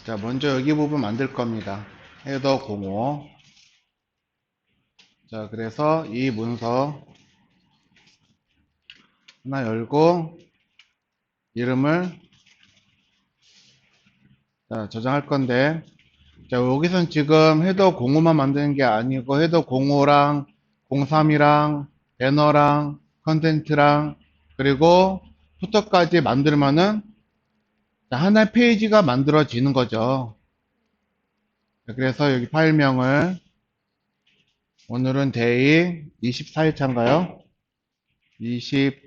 자, 먼저 여기 부분 만들 겁니다. 헤더 05. 자, 그래서 이 문서 하나 열고 이름을 저장할 건데, 자, 여기선 지금 헤더 05만 만드는 게 아니고 헤더 05랑 03이랑 배너랑 컨텐츠랑 그리고 후터까지 만들면은 하나의 페이지가 만들어지는 거죠. 자, 그래서 여기 파일명을 오늘은 데이 24일차인가요? 24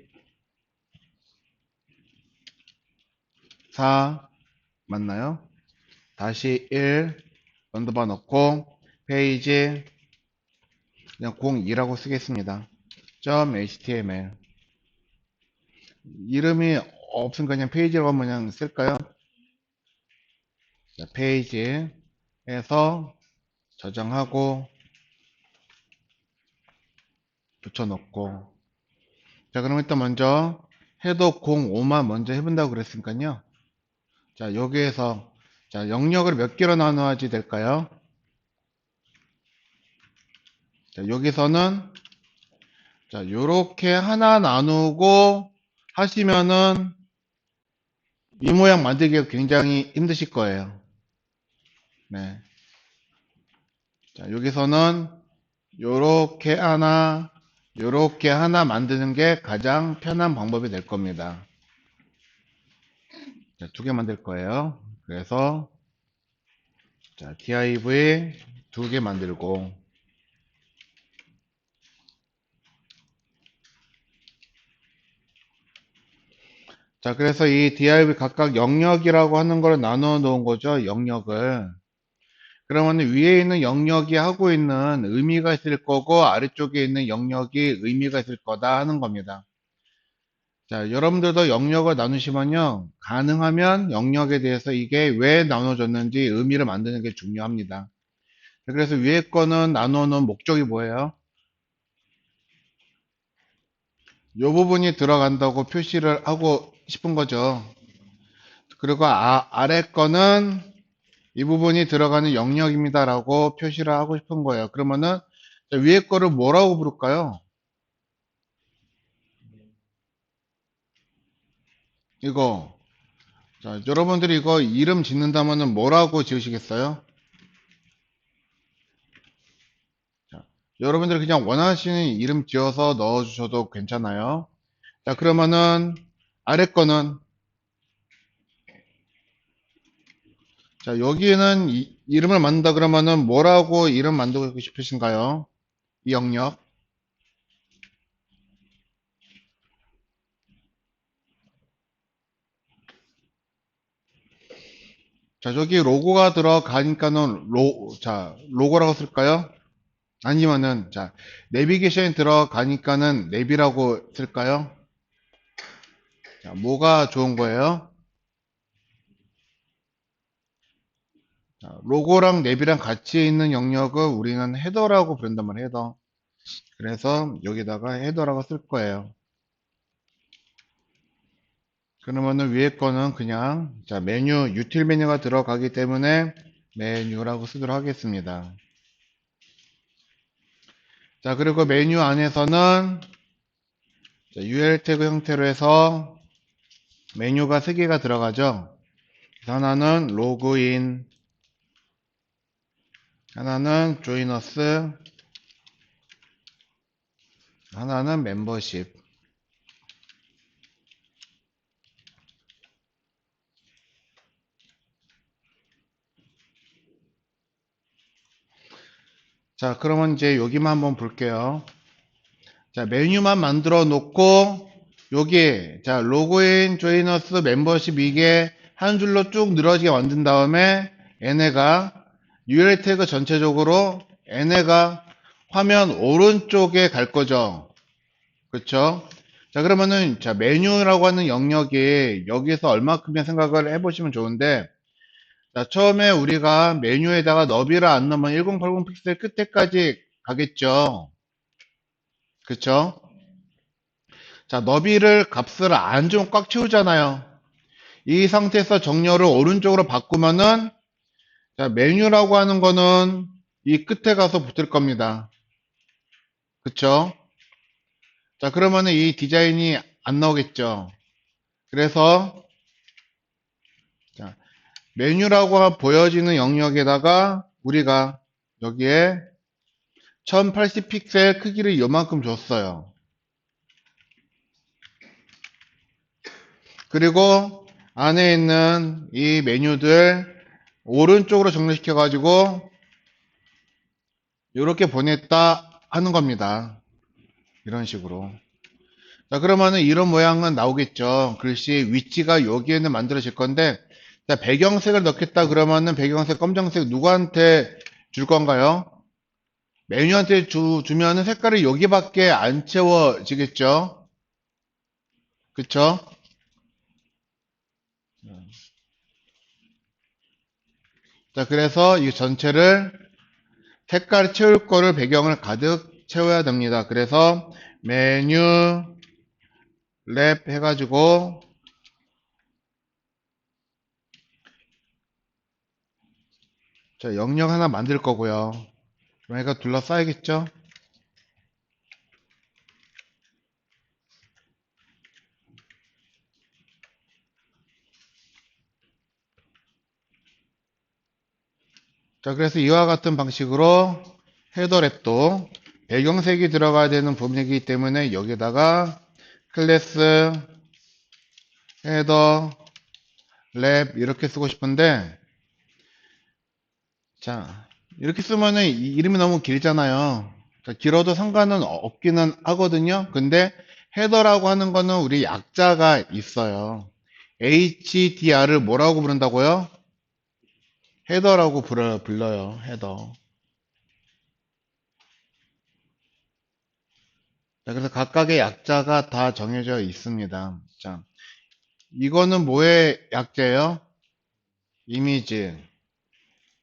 맞나요? 다시 1 언더바 넣고 페이지 그냥 02라고 쓰겠습니다. .html 이름이 없으니까 그냥 페이지라고 그냥 쓸까요? 자, 페이지에서 저장하고 붙여넣고. 자, 그럼 일단 먼저 헤더 05만 먼저 해본다고 그랬으니까요. 자, 여기에서 자, 영역을 몇 개로 나누어야지 될까요? 자, 여기서는 자, 요렇게 하나 나누고 하시면은 이 모양 만들기가 굉장히 힘드실 거예요. 네. 자, 여기서는 요렇게 하나 만드는 게 가장 편한 방법이 될 겁니다. 자, 두 개 만들 거예요. 그래서 자, div 두 개 만들고 자, 그래서 이 div 각각 영역이라고 하는 걸 나눠 놓은 거죠. 영역을. 그러면 위에 있는 영역이 하고 있는 의미가 있을 거고 아래쪽에 있는 영역이 의미가 있을 거다 하는 겁니다. 자, 여러분들도 영역을 나누시면요. 가능하면 영역에 대해서 이게 왜 나눠졌는지 의미를 만드는 게 중요합니다. 그래서 위에 거는 나누는 목적이 뭐예요? 이 부분이 들어간다고 표시를 하고 싶은 거죠. 그리고 아래 거는 이 부분이 들어가는 영역입니다라고 표시를 하고 싶은 거예요. 그러면은 위에 거를 뭐라고 부를까요? 이거. 자, 여러분들이 이거 이름 짓는다면은 뭐라고 지으시겠어요? 자, 여러분들이 그냥 원하시는 이름 지어서 넣어주셔도 괜찮아요. 자, 그러면은 아래 거는 자, 여기는 이름을 만든다 그러면은 뭐라고 이름 만들고 싶으신가요? 이 영역. 자, 저기 로고가 들어가니까는 로고라고 쓸까요? 아니면은, 자, 내비게이션이 들어가니까는 내비라고 쓸까요? 자, 뭐가 좋은 거예요? 자, 로고랑 내비랑 같이 있는 영역을 우리는 헤더라고 부른단 말이에요, 헤더. 그래서 여기다가 헤더라고 쓸 거예요. 그러면은 위에 거는 그냥, 자, 메뉴, 유틸 메뉴가 들어가기 때문에 메뉴라고 쓰도록 하겠습니다. 자, 그리고 메뉴 안에서는 자, UL 태그 형태로 해서 메뉴가 3개가 들어가죠. 하나는 로그인, 하나는 조이너스, 하나는 멤버십. 자, 그러면 이제 여기만 한번 볼게요. 자, 메뉴만 만들어 놓고 여기 자, 로그인, 조이너스, 멤버십 이게 한 줄로 쭉 늘어지게 만든 다음에 얘네가 URL 태그 전체적으로 얘네가 화면 오른쪽에 갈 거죠. 그렇죠? 자, 그러면은 자, 메뉴라고 하는 영역이 여기서 얼마큼의 생각을 해보시면 좋은데 자, 처음에 우리가 메뉴에다가 너비를 안 넣으면 1080 픽셀 끝에까지 가겠죠. 그쵸? 자, 너비를 값을 안 좀 꽉 채우잖아요. 이 상태에서 정렬을 오른쪽으로 바꾸면은 자, 메뉴라고 하는 거는 이 끝에 가서 붙을 겁니다. 그쵸? 자, 그러면은 이 디자인이 안 나오겠죠. 그래서 자, 메뉴라고 보여지는 영역에다가 우리가 여기에 1080 픽셀 크기를 이만큼 줬어요. 그리고 안에 있는 이 메뉴들 오른쪽으로 정리시켜 가지고 이렇게 보냈다 하는 겁니다. 이런 식으로. 자, 그러면은 이런 모양은 나오겠죠. 글씨 위치가 여기에는 만들어질 건데, 자, 배경색을 넣겠다 그러면은 배경색 검정색 누구한테 줄 건가요? 메뉴한테 주면은 색깔이 여기밖에 안 채워지겠죠. 그쵸? 자, 그래서 이 전체를 색깔 채울 거를 배경을 가득 채워야 됩니다. 그래서 메뉴 랩 해가지고 자, 영역 하나 만들 거고요. 그러니까 둘러싸야겠죠? 자, 그래서 이와 같은 방식으로 헤더랩도 배경색이 들어가야 되는 부분이기 때문에 여기다가 클래스 헤더 랩 이렇게 쓰고 싶은데 자, 이렇게 쓰면은 이름이 너무 길잖아요. 자, 길어도 상관은 없기는 하거든요. 근데 헤더라고 하는 거는 우리 약자가 있어요. HDR을 뭐라고 부른다고요? 헤더라고 불러요. 헤더. 자, 그래서 각각의 약자가 다 정해져 있습니다. 자, 이거는 뭐의 약자예요? 이미지.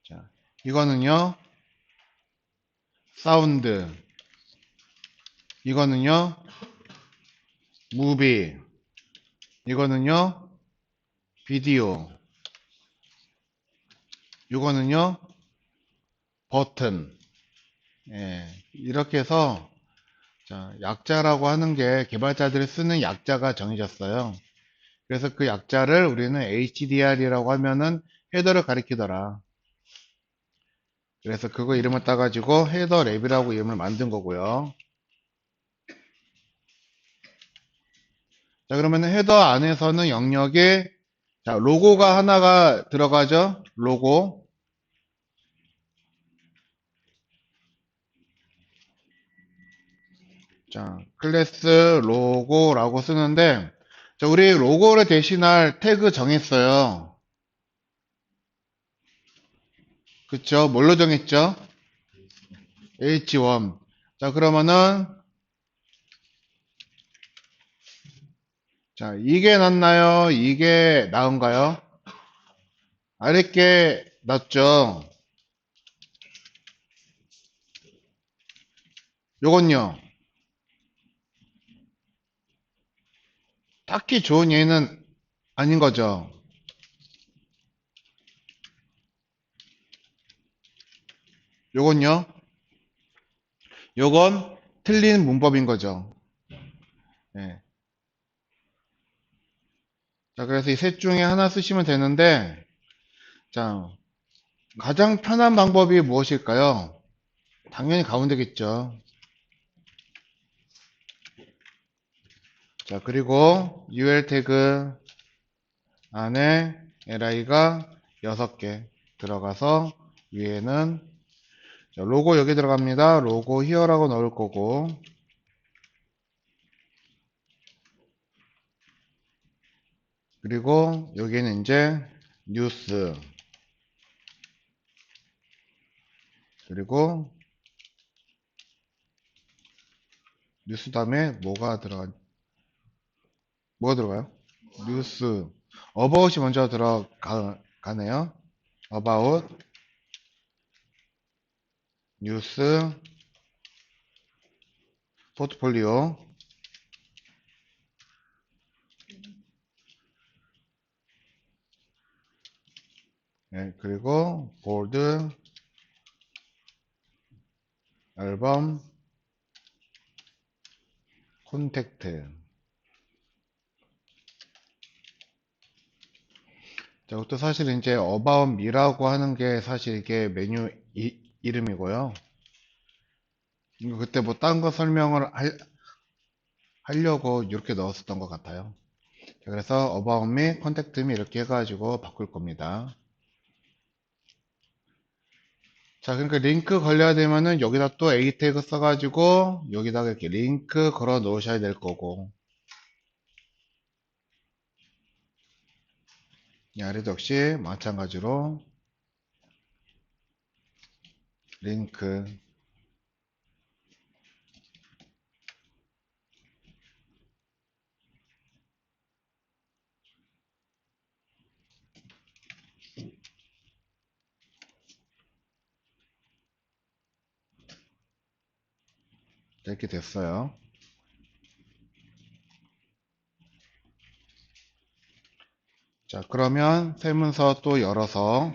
자, 이거는요, 사운드. 이거는요, 무비. 이거는요, 비디오. 이거는요, 버튼. 예, 이렇게 해서, 자, 약자라고 하는 게 개발자들이 쓰는 약자가 정해졌어요. 그래서 그 약자를 우리는 HDR이라고 하면은 헤더를 가리키더라. 그래서 그거 이름을 따가지고 헤더 랩이라고 이름을 만든 거고요. 자, 그러면 헤더 안에서는 영역에 자, 로고가 하나가 들어가죠. 로고. 자, 클래스 로고라고 쓰는데 자, 우리 로고를 대신할 태그 정했어요. 그쵸? 뭘로 정했죠? H1. 자, 그러면은 자, 이게 낫나요? 이게 나은가요? 아랫게 낫죠. 요건요. 딱히 좋은 예는 아닌 거죠. 요건요. 요건 틀린 문법인 거죠. 예. 자, 그래서 이 셋 중에 하나 쓰시면 되는데, 자, 가장 편한 방법이 무엇일까요? 당연히 가운데겠죠. 자, 그리고 UL 태그 안에 li가 6개 들어가서 위에는 자, 로고 여기 들어갑니다. 로고 히어라고 넣을 거고, 그리고 여기는 이제 뉴스, 그리고 뉴스 다음에 뭐가 들어가요? 뉴스, 어바웃이 먼저 들어가네요. 어바웃, 뉴스, 포트폴리오, 네, 그리고 볼드, 앨범, 콘택트. 자, 이것도 사실 이제 About Me라고 하는 게 사실 이게 메뉴 이름이고요. 이거 그때 뭐 딴 거 설명을 하려고 이렇게 넣었었던 것 같아요. 자, 그래서 About Me, Contact Me 이렇게 해가지고 바꿀 겁니다. 자, 그러니까 링크 걸려야 되면은 여기다 또 A 태그 써가지고 여기다가 이렇게 링크 걸어 놓으셔야 될 거고. 이 아래도 역시 마찬가지로 링크. 이렇게 됐어요. 자, 그러면 세문서 또 열어서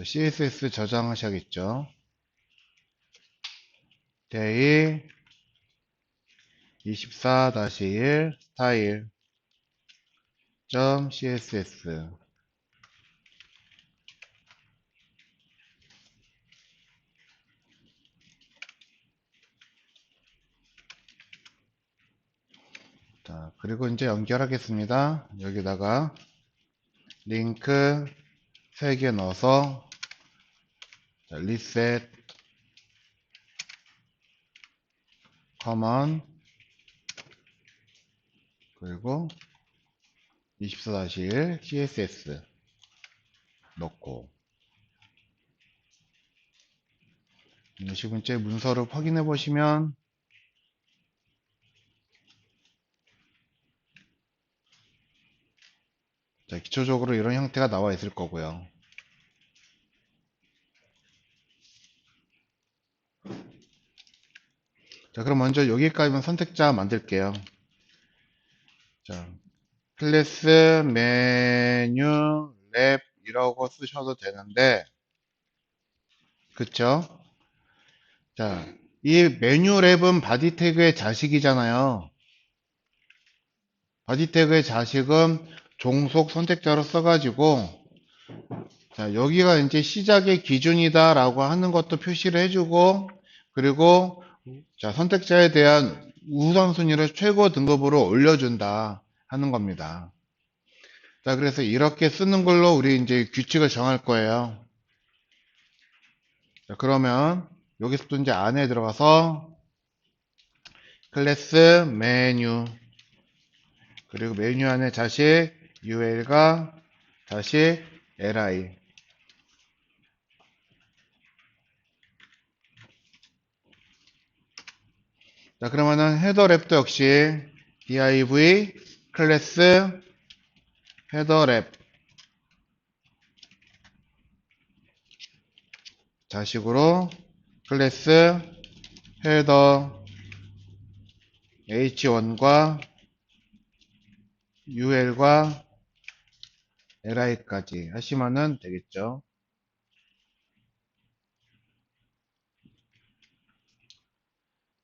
CSS 저장하셔야겠죠. day 24-1 스타일 .css. 자, 그리고 이제 연결하겠습니다. 여기다가 링크 3개 넣어서 reset common 그리고 24-1 css 넣고 이런 식으로 이제 문서를 확인해 보시면 자, 기초적으로 이런 형태가 나와 있을 거고요. 자, 그럼 먼저 여기까지만 선택자 만들게요. 자, 클래스 메뉴 랩 이라고 쓰셔도 되는데, 그쵸? 자, 이 메뉴 랩은 바디 태그의 자식이잖아요. 바디 태그의 자식은 종속 선택자로 써가지고, 자, 여기가 이제 시작의 기준이다 라고 하는 것도 표시를 해주고, 그리고 자, 선택자에 대한 우선순위를 최고 등급으로 올려준다 하는 겁니다. 자, 그래서 이렇게 쓰는 걸로 우리 이제 규칙을 정할 거예요. 자, 그러면 여기서 또 이제 안에 들어가서 클래스 메뉴 그리고 메뉴 안에 자식 ul과 자식 li. 자, 그러면은 헤더 랩도 역시 div 클래스 헤더 랩 자식으로 클래스 헤더 h1과 ul과 li까지 하시면은 되겠죠.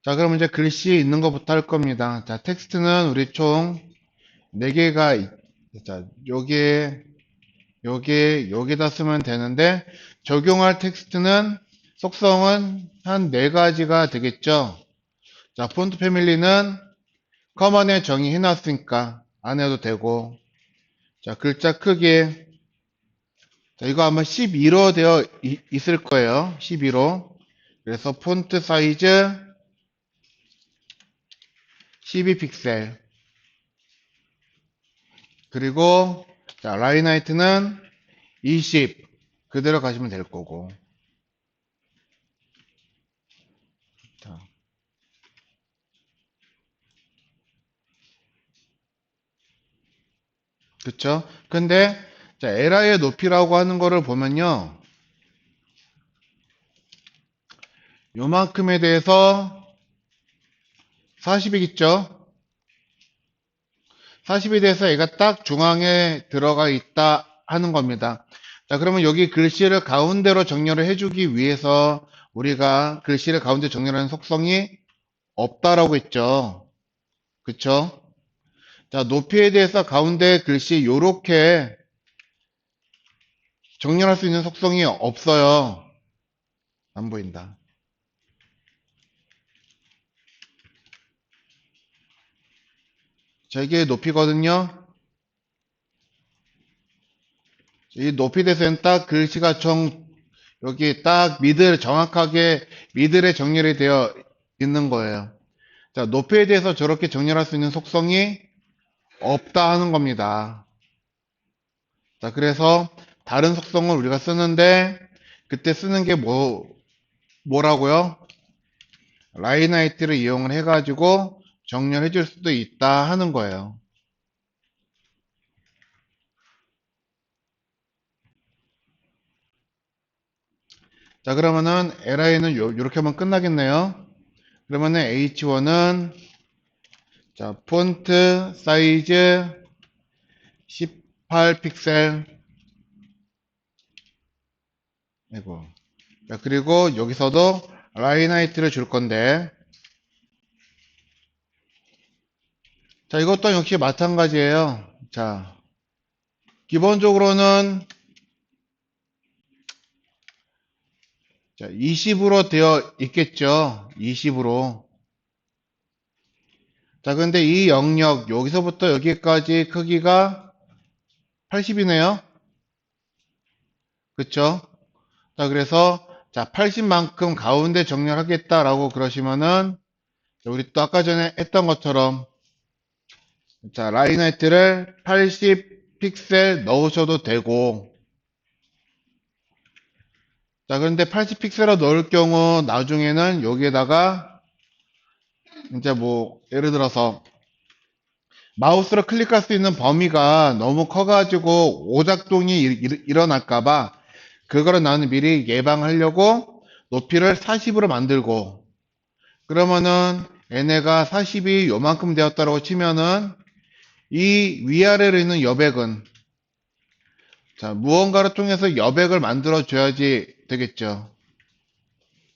자, 그럼 이제 글씨 있는 것부터 할 겁니다. 자, 텍스트는 우리 총 4개가, 자, 여기다 쓰면 되는데, 적용할 텍스트는, 속성은 한 4가지가 되겠죠. 자, 폰트 패밀리는 커먼에 정의해 놨으니까 안 해도 되고, 자, 글자 크기, 자, 이거 아마 12로 되어 있을 거예요. 12로. 그래서 폰트 사이즈 12픽셀. 그리고 자, 라인 하이트는 20 그대로 가시면 될 거고. 자, 그쵸? 근데 자, LI의 높이라고 하는 거를 보면요. 요만큼에 대해서 40이겠죠? 40에 대해서 얘가 딱 중앙에 들어가 있다 하는 겁니다. 자, 그러면 여기 글씨를 가운데로 정렬을 해주기 위해서 우리가 글씨를 가운데 정렬하는 속성이 없다라고 했죠. 그쵸? 자, 높이에 대해서 가운데 글씨 요렇게 정렬할 수 있는 속성이 없어요. 안 보인다. 자, 이게 높이거든요. 이 높이 대해서는 딱 글씨가 여기 딱 정확하게 미들에 정렬이 되어 있는 거예요. 자, 높이에 대해서 저렇게 정렬할 수 있는 속성이 없다 하는 겁니다. 자, 그래서 다른 속성을 우리가 쓰는데 그때 쓰는 게 뭐라고요? 라인 하이트를 이용을 해가지고 정렬해 줄 수도 있다 하는 거예요. 자, 그러면은 li는 요렇게 하면 끝나겠네요. 그러면은 h1은 자, 폰트 사이즈 18픽셀. 아이고. 자, 그리고 여기서도 라인 하이트를 줄 건데, 자, 이것도 역시 마찬가지예요. 자, 기본적으로는 자, 20으로 되어 있겠죠. 20으로. 자, 근데 이 영역, 여기서부터 여기까지 크기가 80이네요. 그쵸? 자, 그래서, 자, 80만큼 가운데 정렬하겠다라고 그러시면은, 우리 또 아까 전에 했던 것처럼, 자, 라인 하이트를 80픽셀 넣으셔도 되고, 자, 그런데 80픽셀로 넣을 경우, 나중에는 여기에다가, 이제 뭐, 예를 들어서, 마우스로 클릭할 수 있는 범위가 너무 커가지고 오작동이 일어날까봐 그거를 나는 미리 예방하려고 높이를 40으로 만들고 그러면은 얘네가 40이 요만큼 되었다고 치면은 이 위아래로 있는 여백은 자 무언가를 통해서 여백을 만들어 줘야지 되겠죠.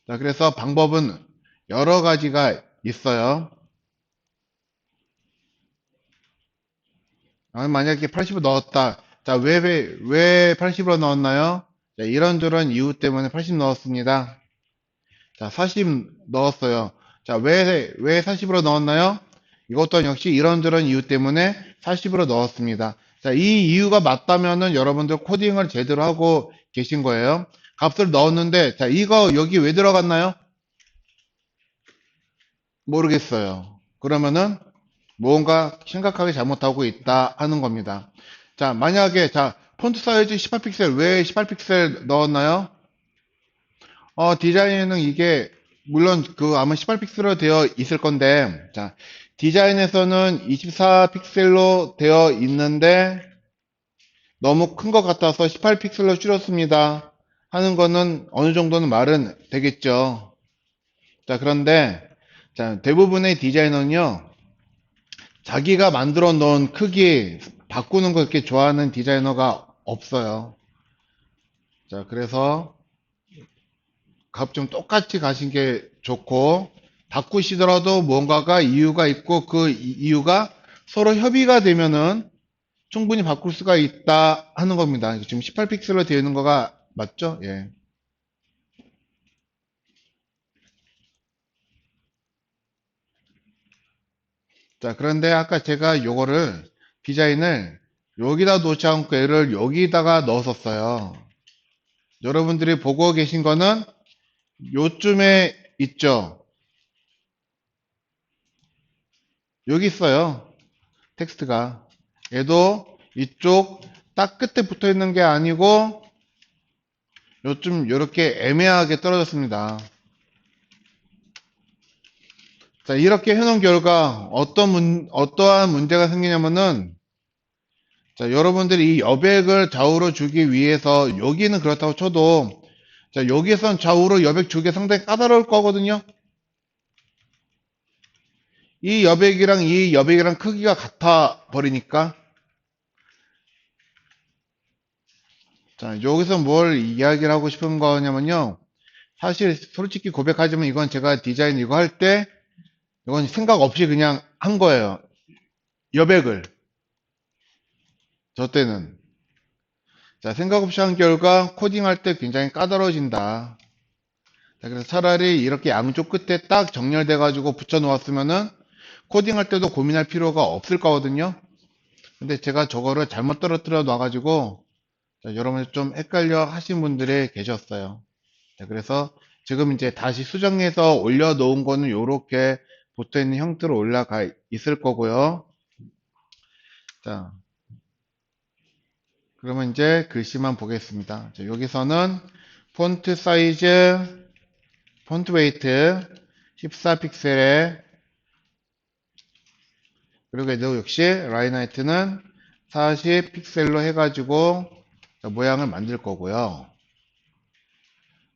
자 그래서 방법은 여러 가지가 있어요. 만약에 80을 넣었다. 자, 왜 80으로 넣었나요? 자, 이런저런 이유 때문에 80 넣었습니다. 자, 40 넣었어요. 자, 왜 40으로 넣었나요? 이것도 역시 이런저런 이유 때문에 40으로 넣었습니다. 자, 이 이유가 맞다면은 여러분들 코딩을 제대로 하고 계신 거예요. 값을 넣었는데, 자, 이거 여기 왜 들어갔나요? 모르겠어요. 그러면은 뭔가 심각하게 잘못하고 있다 하는 겁니다. 자, 만약에, 자, 폰트 사이즈 18픽셀, 왜 18픽셀 넣었나요? 디자인은 이게, 물론 아마 18픽셀로 되어 있을 건데, 자, 디자인에서는 24픽셀로 되어 있는데, 너무 큰 것 같아서 18픽셀로 줄였습니다. 하는 거는 어느 정도는 말은 되겠죠. 자, 그런데, 자, 대부분의 디자이너는요, 자기가 만들어 놓은 크기 바꾸는 걸 그렇게 좋아하는 디자이너가 없어요. 자, 그래서 값 좀 똑같이 가신 게 좋고, 바꾸시더라도 뭔가가 이유가 있고, 그 이유가 서로 협의가 되면은 충분히 바꿀 수가 있다 하는 겁니다. 지금 18픽셀로 되어 있는 거가 맞죠? 예. 자, 그런데 아까 제가 요거를, 디자인을 여기다 놓지 않고 얘를 여기다가 넣었었어요. 여러분들이 보고 계신 거는 요쯤에 있죠. 여기 있어요. 텍스트가. 얘도 이쪽 딱 끝에 붙어 있는 게 아니고 요쯤 이렇게 애매하게 떨어졌습니다. 자, 이렇게 해놓은 결과 어떠한 문제가 생기냐면은 자, 여러분들이 이 여백을 좌우로 주기 위해서 여기는 그렇다고 쳐도 자, 여기선 좌우로 여백 주기 상당히 까다로울 거거든요. 이 여백이랑 이 여백이랑 크기가 같아 버리니까. 자, 여기서 뭘 이야기를 하고 싶은 거냐면요. 사실 솔직히 고백하자면 이건 제가 디자인 이거 할 때 이건 생각 없이 그냥 한 거예요. 여백을. 저 때는. 자, 생각 없이 한 결과 코딩할 때 굉장히 까다로워진다. 자, 그래서 차라리 이렇게 양쪽 끝에 딱 정렬돼 가지고 붙여 놓았으면은 코딩할 때도 고민할 필요가 없을 거거든요. 근데 제가 저거를 잘못 떨어뜨려 놔가지고 여러분이 좀 헷갈려 하신 분들이 계셨어요. 자, 그래서 지금 이제 다시 수정해서 올려놓은 거는 이렇게 붙어 있는 형태로 올라가 있을 거고요. 자, 그러면 이제 글씨만 보겠습니다. 자, 여기서는 폰트 사이즈, 폰트 웨이트 14픽셀에 그리고 얘도 역시 라인 하이트는 40픽셀로 해가지고 모양을 만들 거고요.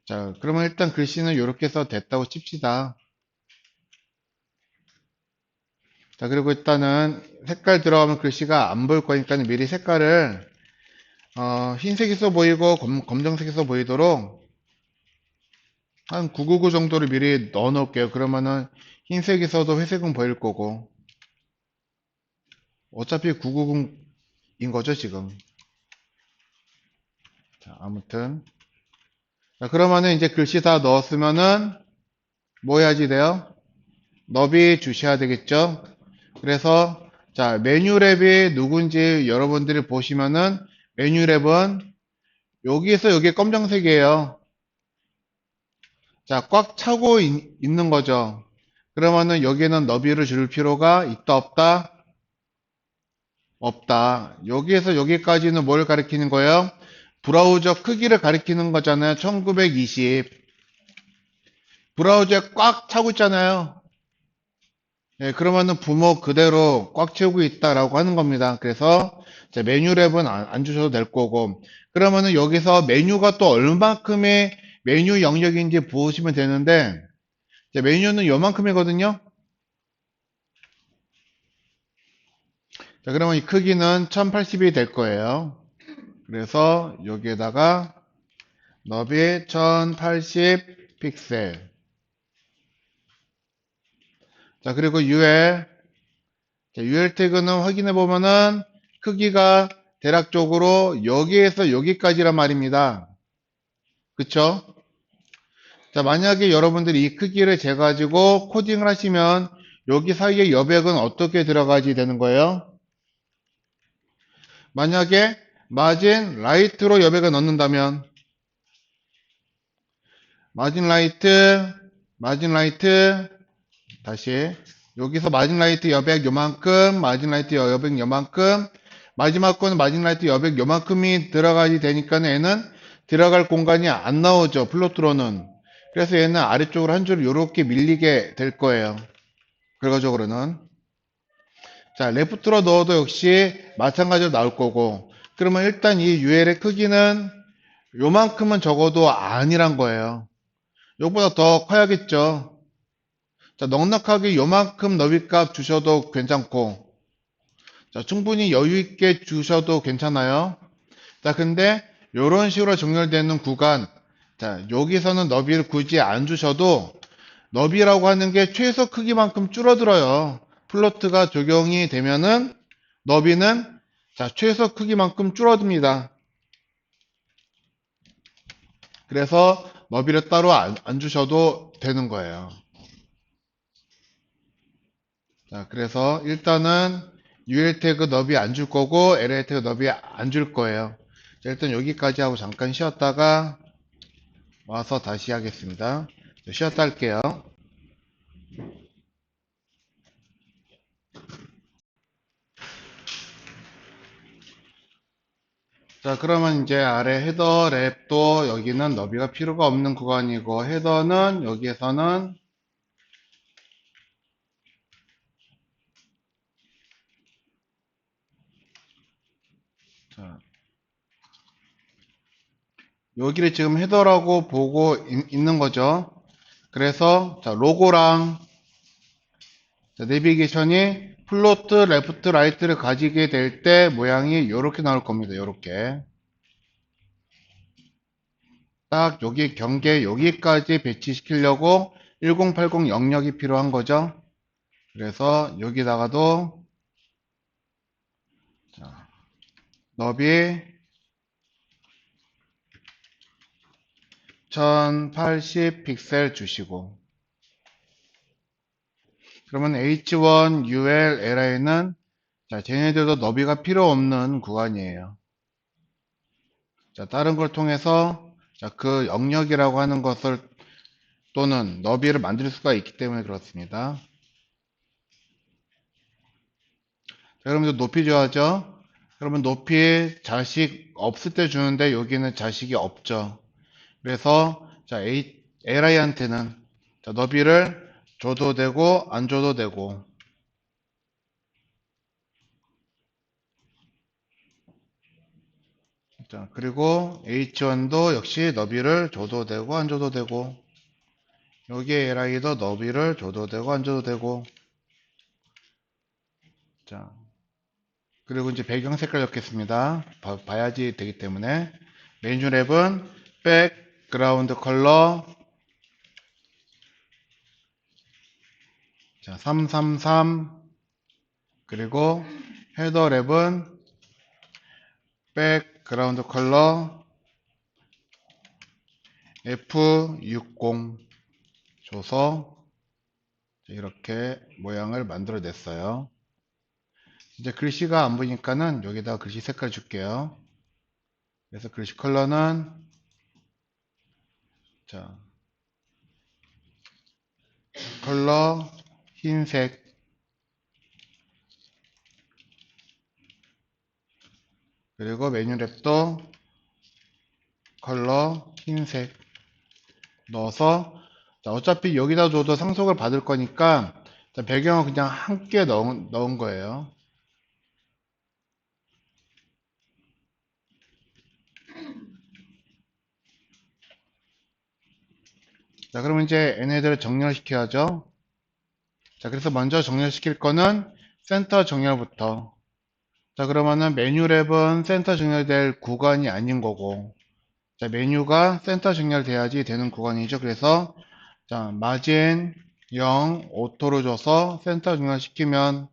자, 그러면 일단 글씨는 이렇게 써도 됐다고 칩시다. 자, 그리고 일단은 색깔 들어가면 글씨가 안 보일 거니까 미리 색깔을 흰색이 써 보이고 검정색이 써 보이도록 한 999 정도를 미리 넣어 놓을게요. 그러면은 흰색이 써도 회색은 보일 거고 어차피 999인 거죠 지금. 자, 아무튼 자, 그러면은 이제 글씨 다 넣었으면은 뭐 해야지 돼요? 너비 주셔야 되겠죠? 그래서 자, 메뉴랩이 누군지 여러분들이 보시면은 메뉴랩은 여기에서 여기 검정색이에요. 자, 꽉 차고 있는 거죠. 그러면은 여기에는 너비를 줄 필요가 있다 없다? 없다. 여기에서 여기까지는 뭘 가리키는 거예요? 브라우저 크기를 가리키는 거잖아요. 1920. 브라우저에 꽉 차고 있잖아요. 네, 그러면은 부모 그대로 꽉 채우고 있다라고 하는 겁니다. 그래서 메뉴랩은 안 주셔도 될 거고, 그러면은 여기서 메뉴가 또 얼마큼의 메뉴 영역인지 보시면 되는데, 메뉴는 요만큼이거든요. 자, 그러면 이 크기는 1080이 될 거예요. 그래서 여기에다가 너비 1080 픽셀. 자, 그리고 UL. 자, UL 태그는 확인해 보면은 크기가 대략적으로 여기에서 여기까지란 말입니다. 그쵸? 자, 만약에 여러분들이 이 크기를 재가지고 코딩을 하시면 여기 사이에 여백은 어떻게 들어가지 되는 거예요? 만약에 마진 라이트로 여백을 넣는다면 마진 라이트, 마진 라이트, 다시 여기서 마진 라이트 여백 요만큼, 마진 라이트 여백 요만큼, 마지막 거는 마진 라이트 여백 요만큼이 들어가지 되니까 얘는 들어갈 공간이 안 나오죠. 플로트로는. 그래서 얘는 아래쪽으로 한 줄 이렇게 밀리게 될 거예요. 결과적으로는. 자, 레프트로 넣어도 역시 마찬가지로 나올 거고. 그러면 일단 이 UL의 크기는 요만큼은 적어도 아니란 거예요. 요거보다 더 커야겠죠. 자, 넉넉하게 요만큼 너비값 주셔도 괜찮고, 자, 충분히 여유있게 주셔도 괜찮아요. 자, 근데 요런 식으로 정렬되는 구간, 자, 여기서는 너비를 굳이 안 주셔도 너비라고 하는 게 최소 크기만큼 줄어들어요. 플로트가 적용이 되면은 너비는 자, 최소 크기만큼 줄어듭니다. 그래서 너비를 따로 안 주셔도 되는 거예요. 자, 그래서 일단은 UL 태그 너비 안 줄 거고 LL 태그 너비 안 줄 거예요. 자, 일단 여기까지 하고 잠깐 쉬었다가 와서 다시 하겠습니다. 쉬었다 할게요. 자, 그러면 이제 아래 헤더 랩도 여기는 너비가 필요가 없는 구간이고 헤더는 여기에서는 자, 여기를 지금 헤더라고 보고 있는 거죠. 그래서 자, 로고랑 자, 내비게이션이 플로트, 레프트, 라이트를 가지게 될 때 모양이 이렇게 나올 겁니다. 이렇게 딱 여기 경계 여기까지 배치시키려고 1080 영역이 필요한 거죠. 그래서 여기다가도 자, 너비 1080 픽셀 주시고, 그러면 H1, UL, LI는 자, 쟤네들도 너비가 필요 없는 구간이에요. 자, 다른 걸 통해서 자, 그 영역이라고 하는 것을 또는 너비를 만들 수가 있기 때문에 그렇습니다. 자, 그러면 높이 줘야죠. 그러면 높이 자식 없을 때 주는데 여기는 자식이 없죠. 그래서 자, LI한테는 자, 너비를 줘도 되고 안 줘도 되고, 자, 그리고 H1도 역시 너비를 줘도 되고 안 줘도 되고, 여기 LI도 너비를 줘도 되고 안 줘도 되고. 자, 그리고 이제 배경 색깔 넣겠습니다. 봐야지 되기 때문에 메뉴 랩은 백그라운드 컬러 자 333, 그리고 헤더 랩은 백그라운드 컬러 F60 줘서 이렇게 모양을 만들어 냈어요. 이제 글씨가 안 보이니까는 여기다 글씨 색깔 줄게요. 그래서 글씨 컬러는 자 컬러 흰색, 그리고 메뉴 랩도 컬러 흰색 넣어서, 자, 어차피 여기다 줘도 상속을 받을 거니까 자, 배경을 그냥 함께 넣은 거예요. 자, 그러면 이제 얘네들을 정렬 시켜야죠. 자, 그래서 먼저 정렬시킬 거는 센터 정렬부터. 자, 그러면은 메뉴 랩은 센터 정렬될 구간이 아닌 거고, 자, 메뉴가 센터 정렬돼야지 되는 구간이죠. 그래서 자, 마진 0 오토로 줘서 센터 정렬시키면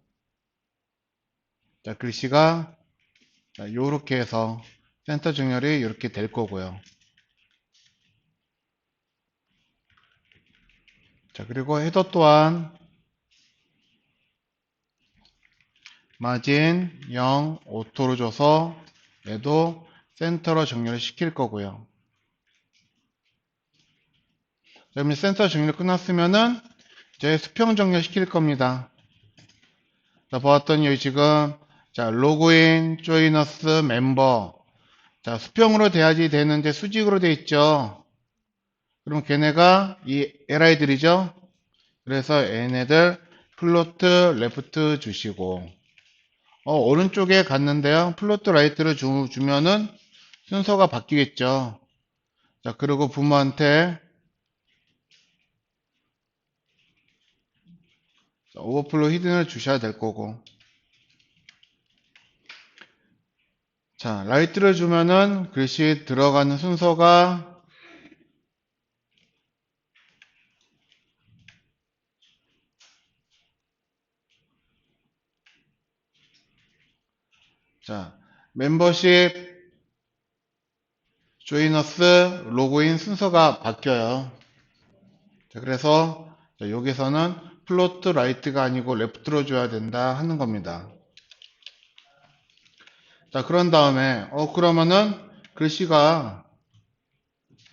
자, 글씨가 자, 요렇게 해서 센터 정렬이 이렇게 될 거고요. 자, 그리고 헤더 또한 마진 0 오토로 줘서 얘도 센터로 정렬을 시킬 거고요. 그러면 센터 정렬 끝났으면은 이제 수평 정렬 시킬 겁니다. 자, 보았더니 여기 지금 자, 로그인, 조이너스, 멤버. 자, 수평으로 돼야지 되는데 수직으로 돼 있죠. 그럼 걔네가 이 LI들이죠. 그래서 얘네들 플로트, 레프트 주시고, 오른쪽에 갔는데요. 플로트 라이트를 주면은 순서가 바뀌겠죠. 자, 그리고 부모한테 오버플로 히든을 주셔야 될 거고. 자, 라이트를 주면은 글씨 들어가는 순서가 자, 멤버십, 조이너스, 로그인 순서가 바뀌어요. 자, 그래서 자, 여기서는 플로트 라이트가 아니고 레프트로 줘야 된다 하는 겁니다. 자, 그런 다음에 그러면은 글씨가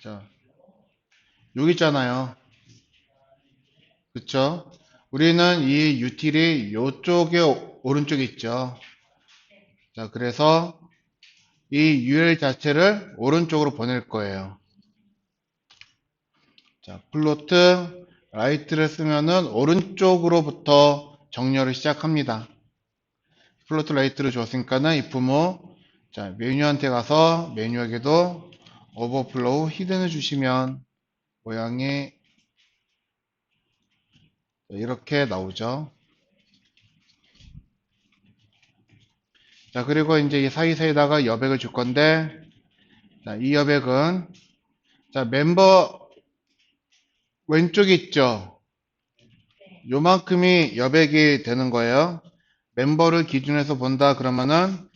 자, 여기 있잖아요. 그쵸? 우리는 이 유틸이 이쪽에 오른쪽에 있죠. 자, 그래서 이 UL 자체를 오른쪽으로 보낼 거예요. 자, 플로트 라이트를 쓰면은 오른쪽으로부터 정렬을 시작합니다. 플로트 라이트를 줬으니까는 if 자, 메뉴한테 가서 메뉴에게도 오버플로우 히든을 주시면 모양이 이렇게 나오죠. 자, 그리고 이제 이 사이사이에다가 여백을 줄 건데, 자, 이 여백은, 자, 멤버 왼쪽에 있죠? 요만큼이 여백이 되는 거예요. 멤버를 기준해서 본다 그러면은,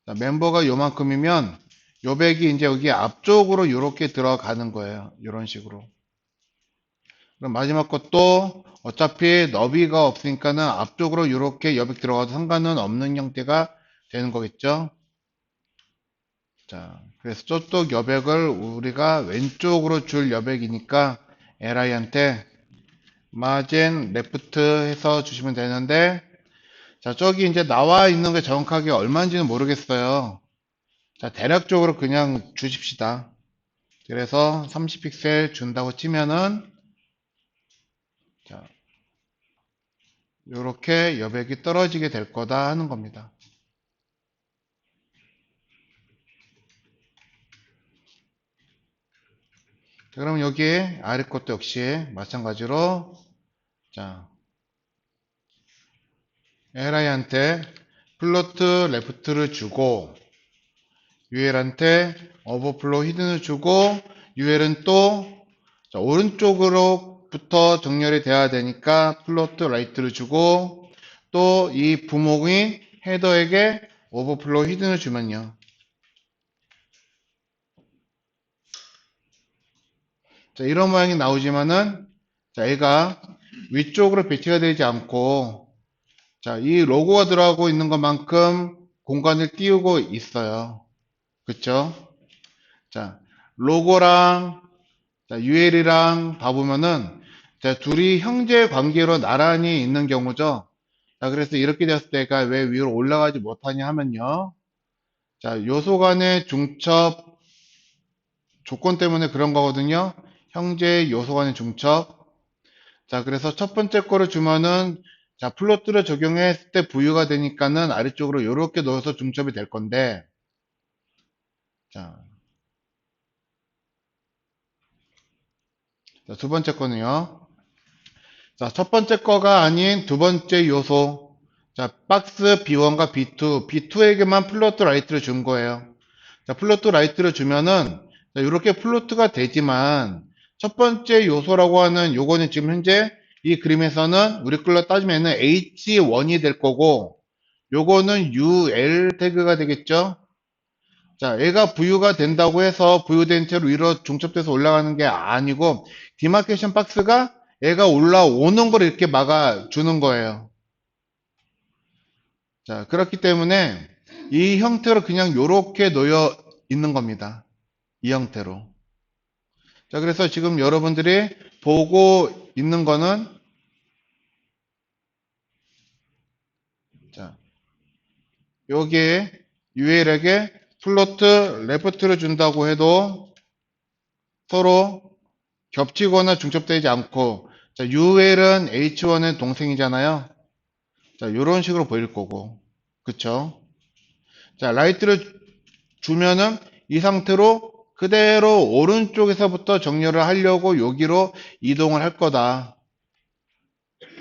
자, 멤버가 요만큼이면, 여백이 이제 여기 앞쪽으로 이렇게 들어가는 거예요. 이런 식으로. 그럼 마지막 것도 어차피 너비가 없으니까는 앞쪽으로 이렇게 여백 들어가도 상관은 없는 형태가 되는 거겠죠. 자, 그래서 저쪽 여백을 우리가 왼쪽으로 줄 여백이니까 li한테 마진 레프트 해서 주시면 되는데, 자, 저기 이제 나와 있는 게 정확하게 얼마인지는 모르겠어요. 자, 대략적으로 그냥 주십시다. 그래서 30픽셀 준다고 치면은, 자, 요렇게 여백이 떨어지게 될 거다 하는 겁니다. 자, 그럼 여기 아래 것도 역시 마찬가지로, 자, li한테 플로트 레프트를 주고, ul한테 오버플로우 히든을 주고, ul은 또, 자, 오른쪽으로부터 정렬이 돼야 되니까 플로트 라이트를 주고, 또 이 부목이 헤더에게 오버플로우 히든을 주면요. 자, 이런 모양이 나오지만은, 자, 얘가 위쪽으로 배치가 되지 않고, 자, 이 로고가 들어가고 있는 것만큼 공간을 띄우고 있어요. 그쵸? 자, 로고랑, 자, UL이랑 봐보면은, 자, 둘이 형제 관계로 나란히 있는 경우죠. 자, 그래서 이렇게 됐을 때가 왜 위로 올라가지 못하냐 하면요. 자, 요소 간의 중첩 조건 때문에 그런 거거든요. 형제 요소 간의 중첩. 자, 그래서 첫 번째 거를 주면은, 자, 플로트를 적용했을 때 부유가 되니까는 아래쪽으로 이렇게 넣어서 중첩이 될 건데, 자, 자, 두 번째 거는요. 자, 첫 번째 거가 아닌 두 번째 요소. 자, 박스 B1과 B2, B2에게만 플로트 라이트를 준 거예요. 자, 플로트 라이트를 주면은, 자, 이렇게 플로트가 되지만, 첫 번째 요소라고 하는 요거는 지금 현재 이 그림에서는 우리 걸로 따지면은 H1이 될 거고, 요거는 UL 태그가 되겠죠? 자, 얘가 부유가 된다고 해서 부유된 채로 위로 중첩돼서 올라가는 게 아니고, 디마케이션 박스가 얘가 올라오는 걸 이렇게 막아주는 거예요. 자, 그렇기 때문에 이 형태로 그냥 요렇게 놓여 있는 겁니다. 이 형태로. 자, 그래서 지금 여러분들이 보고 있는 거는, 자, 여기에 UL에게 플로트 레프트를 준다고 해도 서로 겹치거나 중첩되지 않고, 자, UL은 H1의 동생이잖아요. 자, 이런 식으로 보일 거고. 그쵸? 자, 라이트를 주면은 이 상태로 그대로 오른쪽에서부터 정렬을 하려고 여기로 이동을 할 거다.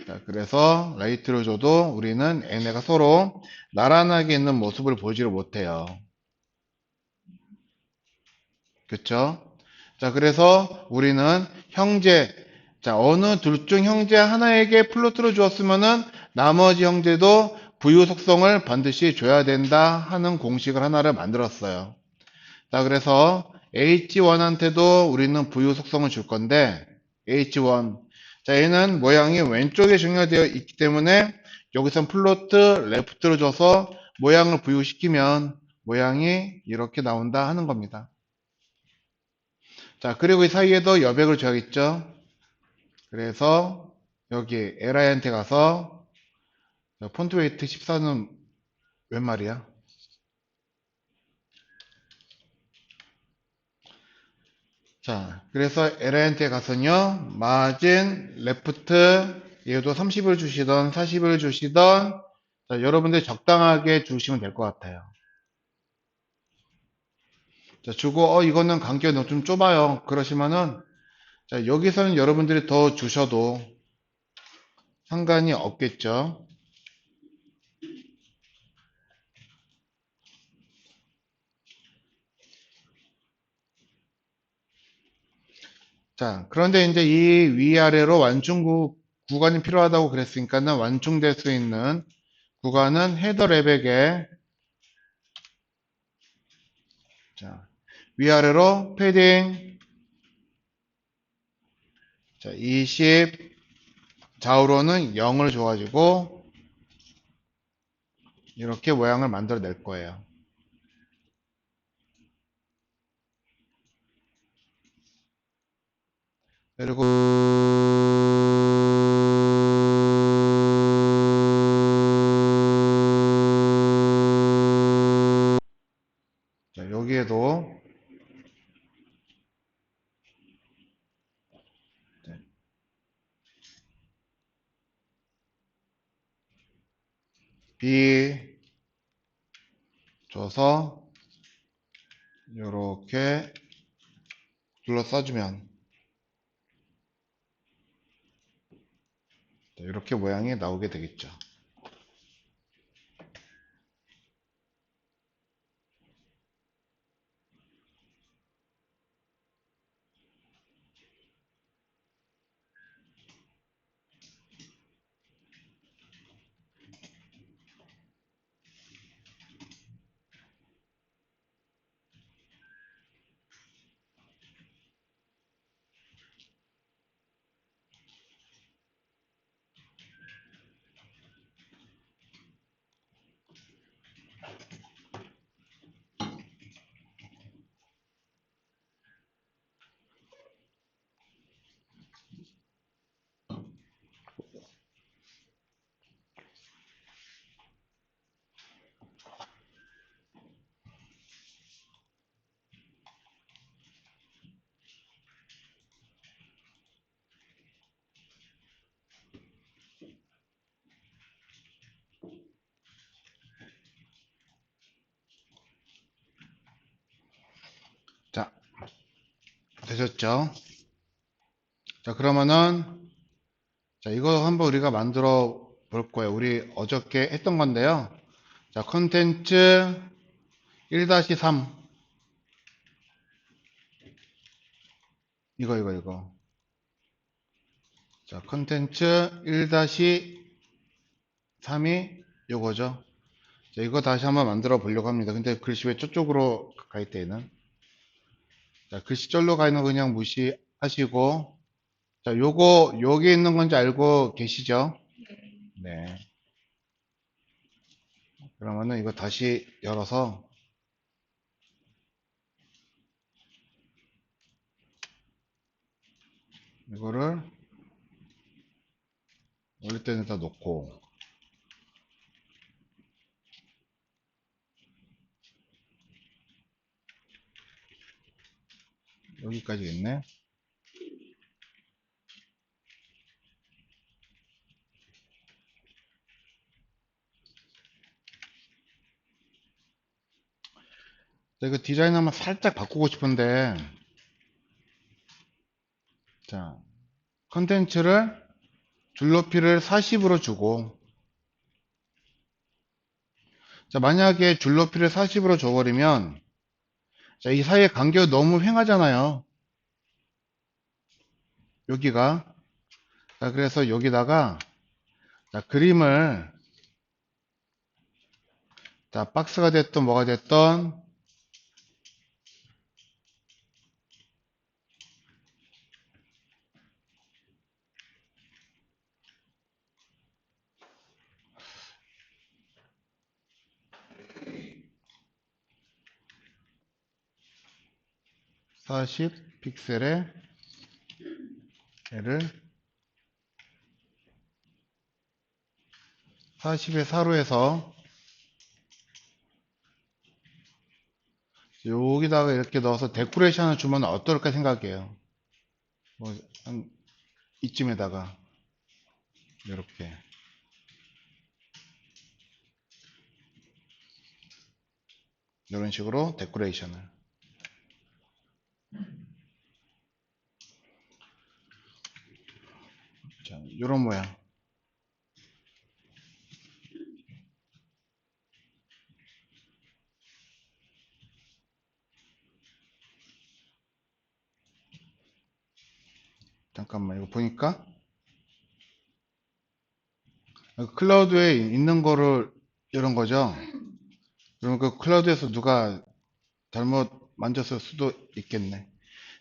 자, 그래서 라이트를 줘도 우리는 얘네가 서로 나란하게 있는 모습을 보지를 못해요. 그쵸? 자, 그래서 우리는 형제, 자, 어느 둘 중 형제 하나에게 플로트를 주었으면은 나머지 형제도 부유 속성을 반드시 줘야 된다 하는 공식을 하나를 만들었어요. 자, 그래서 H1한테도 우리는 부유 속성을 줄 건데, H1. 자, 얘는 모양이 왼쪽에 정렬되어 있기 때문에 여기선 플로트 레프트를 줘서 모양을 부유시키면 모양이 이렇게 나온다 하는 겁니다. 자, 그리고 이 사이에도 여백을 줘야겠죠. 그래서 여기 li한테 가서 폰트 웨이트 14는 웬 말이야? 자, 그래서 li한테 가서요. 마진 레프트 얘도 30을 주시던 40을 주시던, 자, 여러분들 적당하게 주시면 될 것 같아요. 자, 주고 이거는 간격이 너무 좀 좁아요. 그러시면은, 자, 여기서는 여러분들이 더 주셔도 상관이 없겠죠. 자, 그런데 이제 이 위아래로 구간이 필요하다고 그랬으니까는 완충될 수 있는 구간은 헤더 레벨에 자, 위아래로 패딩 자, 20 좌우로는 0을 줘가지고 이렇게 모양을 만들어 낼 거예요. 그리고 자, 여기에도 B 줘서 이렇게 둘러싸주면 이렇게 모양이 나오게 되겠죠. 자, 되셨죠? 자, 그러면은 자, 이거 한번 우리가 만들어 볼 거예요. 우리 어저께 했던 건데요. 자, 컨텐츠 1-3 이거 자, 컨텐츠 1-3이 요거죠. 자, 이거 다시 한번 만들어 보려고 합니다. 근데 글씨 왜 저쪽으로 가 있대, 얘는? 자, 글씨 절로 가 있는 거 그냥 무시하시고, 자, 요거, 여기 있는 건지 알고 계시죠? 네. 그러면은 이거 다시 열어서, 이거를 올릴 때는 다 놓고, 여기까지 있네. 자, 이거 디자인 한번 살짝 바꾸고 싶은데, 자, 컨텐츠를 줄높이를 40으로 주고, 자, 만약에 줄높이를 40으로 줘버리면, 자, 이 사이의 간격이 너무 횡하잖아요. 여기가. 자, 그래서 여기다가, 자, 그림을, 자, 박스가 됐든 뭐가 됐든, 40 픽셀에 얘를 40의 4로 해서 여기다가 이렇게 넣어서 데코레이션을 주면 어떨까 생각해요. 뭐, 한 이쯤에다가 이렇게 이런 식으로 데코레이션을 자, 이런 모양. 잠깐만, 이거 보니까 클라우드에 있는 거를 이런 거죠. 그럼 그 클라우드에서 누가 잘못 만졌을 수도 있겠네.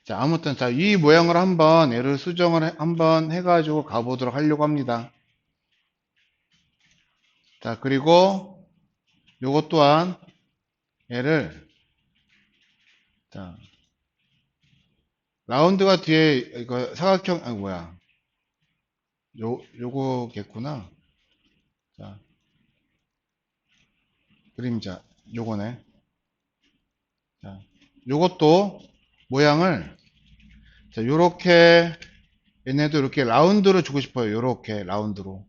자, 아무튼 자, 이 모양을 한번 얘를 수정을 한번 해가지고 가보도록 하려고 합니다. 자, 그리고 요것 또한 얘를 자, 라운드가 뒤에 이거 사각형 뭐야? 요거겠구나. 자, 그림자 요거네. 자, 요것도 모양을 자, 요렇게 얘네도 이렇게 라운드로 주고 싶어요. 요렇게 라운드로.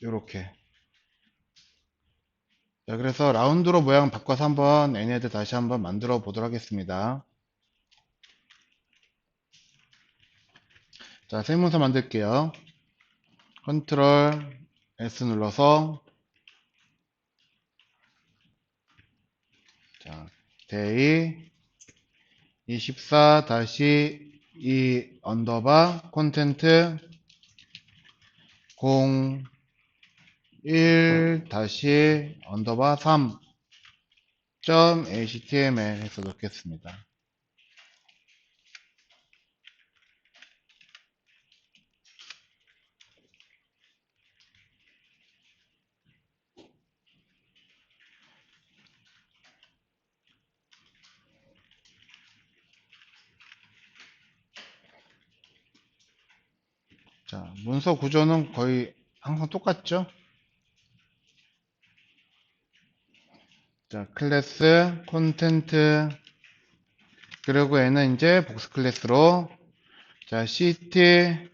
요렇게. 자, 그래서 라운드로 모양 바꿔서 한번 얘네들 다시 한번 만들어 보도록 하겠습니다. 자, 세문서 만들게요. 컨트롤 S 눌러서 자, 데이 24-2 언더바 콘텐트 01 다시 언더바 3 .html 해서 넣겠습니다. 자, 문서 구조는 거의 항상 똑같죠? 자, 클래스, 콘텐트, 그리고 얘는 이제 복수 클래스로, 자, ct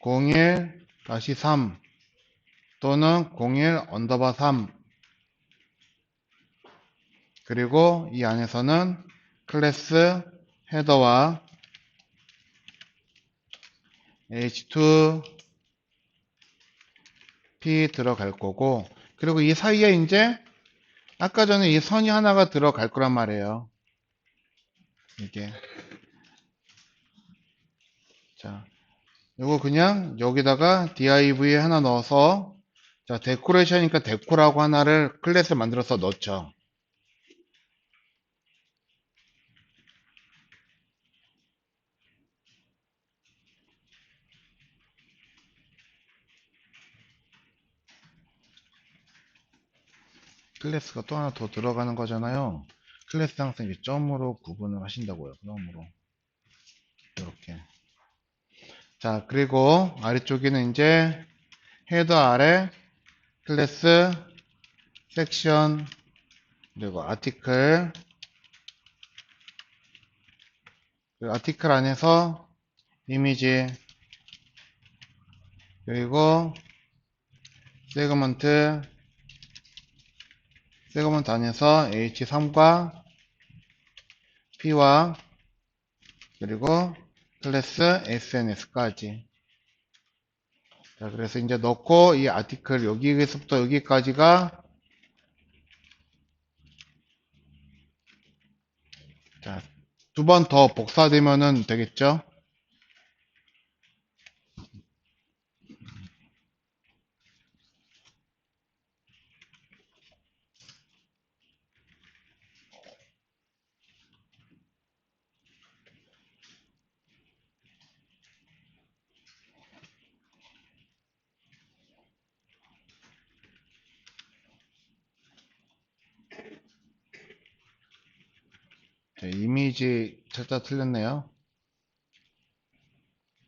01-3 또는 01 언더바 3, 그리고 이 안에서는 클래스 헤더와 h2p 들어갈 거고, 그리고 이 사이에 이제 아까 전에 이 선이 하나가 들어갈 거란 말이에요. 이게. 자, 이거 그냥 여기다가 div 하나 넣어서 자, 데코레이션이니까 데코라고 하나를 클래스 만들어서 넣죠. 클래스가 또 하나 더 들어가는 거잖아요. 클래스 항상 이제 점으로 구분을 하신다고요. 점으로. 이렇게. 자, 그리고 아래쪽에는 이제 헤더 아래 클래스, 섹션, 그리고 아티클, 그리고 아티클 안에서 이미지, 그리고 세그먼트, 세그먼트 안에서 h3과 p와 그리고 클래스 SNS까지. 자, 그래서 이제 넣고 이 아티클 여기서부터 여기까지가 자, 두 번 더 복사되면은 되겠죠? 자, 이미지 살짝 틀렸네요.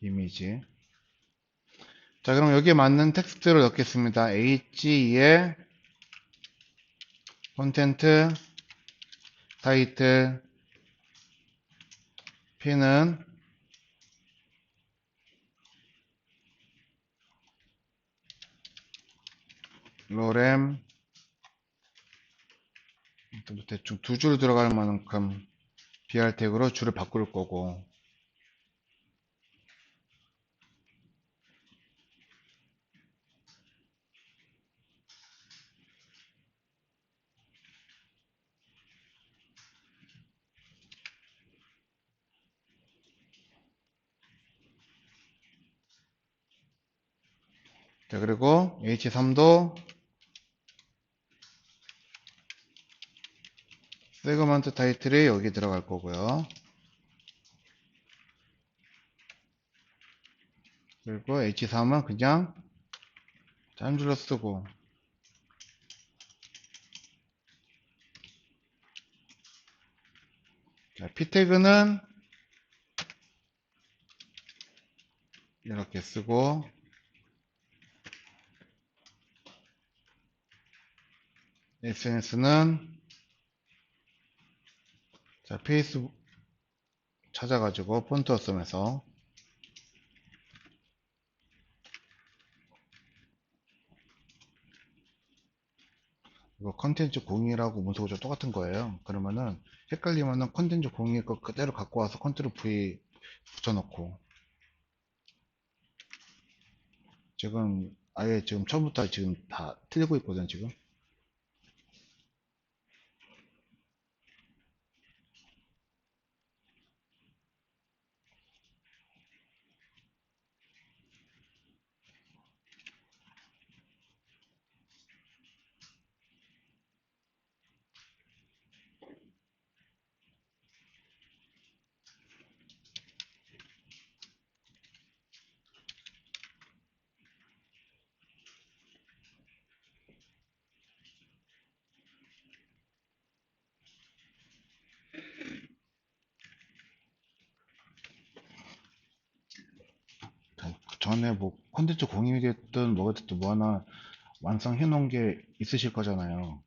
이미지. 자, 그럼 여기에 맞는 텍스트를 넣겠습니다. H2에 콘텐트, 타이틀, P는 로렘, 대충 두 줄 들어갈 만큼 BR 태그로 줄을 바꿀 거고. 자, 그리고 H3도 세그먼트 타이틀이 여기 들어갈 거고요. 그리고 H3은 그냥 한 줄로 쓰고, 자, P 태그는 이렇게 쓰고, SNS는 자, 페이스북 찾아가지고 폰트 쓰면서 이거 컨텐츠 공유라고 문서구조 똑같은 거예요. 그러면은 헷갈리면은 컨텐츠 공유 거 그대로 갖고 와서 컨트롤 V 붙여놓고, 지금 아예 지금 처음부터 지금 다 틀리고 있거든 지금. 그 전에 뭐 컨텐츠 공유이 됐든 뭐가 됐든 뭐 하나 완성해 놓은 게 있으실 거잖아요.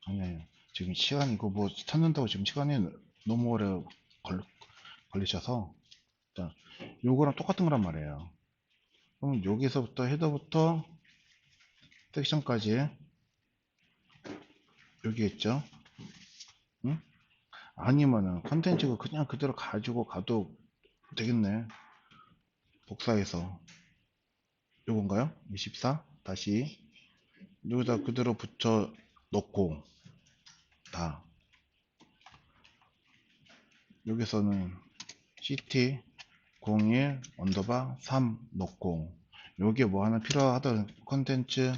아니, 지금 시간 이거 뭐 찾는다고 지금 시간이 너무 오래 걸리셔서, 자, 요거랑 똑같은 거란 말이에요. 그럼 여기서부터 헤더부터 섹션까지 여기 있죠? 응? 아니면은 컨텐츠가 그냥 그대로 가지고 가도 되겠네. 복사해서 요건가요? 24 다시 여기다 그대로 붙여 놓고, 다 여기서는 ct 01 언더바 3 넣고, 여기에 뭐 하나 필요하던 컨텐츠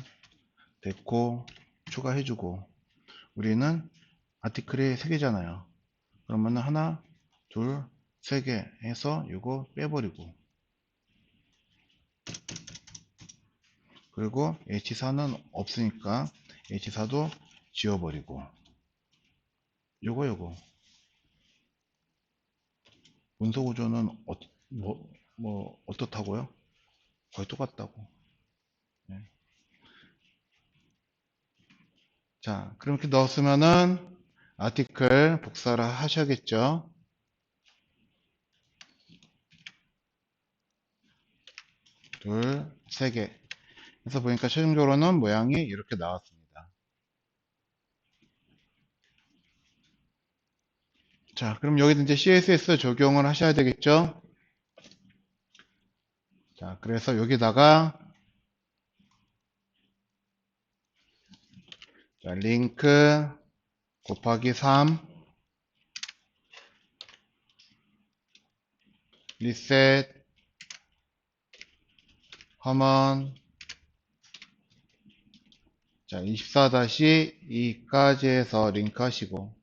데코 추가해주고, 우리는 아티클이 3개잖아요. 그러면은 하나 둘 3개 해서 이거 빼버리고, 그리고 H4는 없으니까 H4도 지워버리고, 요거 문서 구조는 어떻다고요? 거의 똑같다고. 네. 자, 그렇게 넣었으면은 아티클 복사를 하셔야겠죠. 둘, 3개. 그래서 보니까 최종적으로는 모양이 이렇게 나왔습니다. 자, 그럼 여기도 이제 CSS 적용을 하셔야 되겠죠. 자, 그래서 여기다가 자, 링크 곱하기 3 리셋 커먼, 자, 24-2까지 해서 링크 하시고,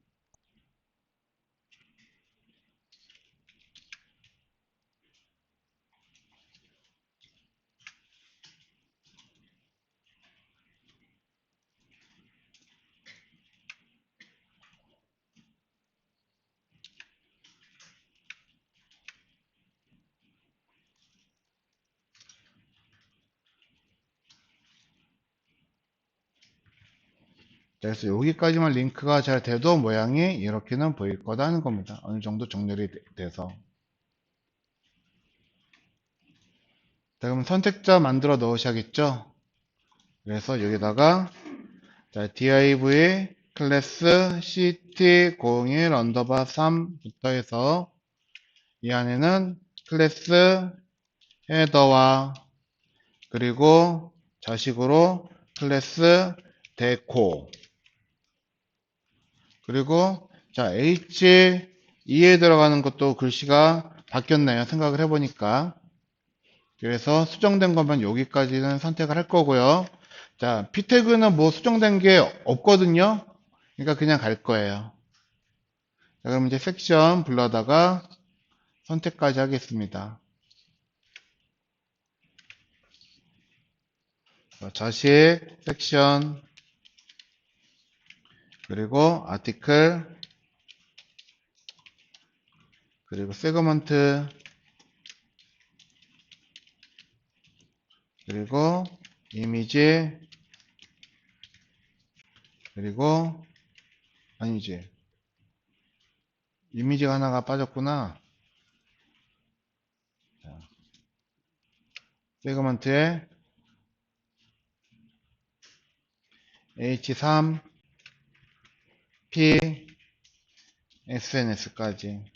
자, 그래서 여기까지만 링크가 잘 돼도 모양이 이렇게는 보일 거다는 겁니다. 어느 정도 정렬이 돼서. 자, 그럼 선택자 만들어 넣으셔야겠죠? 그래서 여기다가 자, div 클래스 ct01 언더바 3부터 해서 이 안에는 클래스 헤더와 그리고 자식으로 클래스 데코, 그리고 자, H2에 들어가는 것도 글씨가 바뀌었네요. 생각을 해보니까. 그래서 수정된 것만 여기까지는 선택을 할 거고요. 자, P 태그는 뭐 수정된 게 없거든요. 그러니까 그냥 갈 거예요. 자, 그럼 이제 섹션 불러다가 선택까지 하겠습니다. 자식, 섹션, 그리고 아티클, 그리고 세그먼트, 그리고 이미지, 그리고 아니지, 이미지가 하나가 빠졌구나. 자, 세그먼트에 H3, P, SNS까지.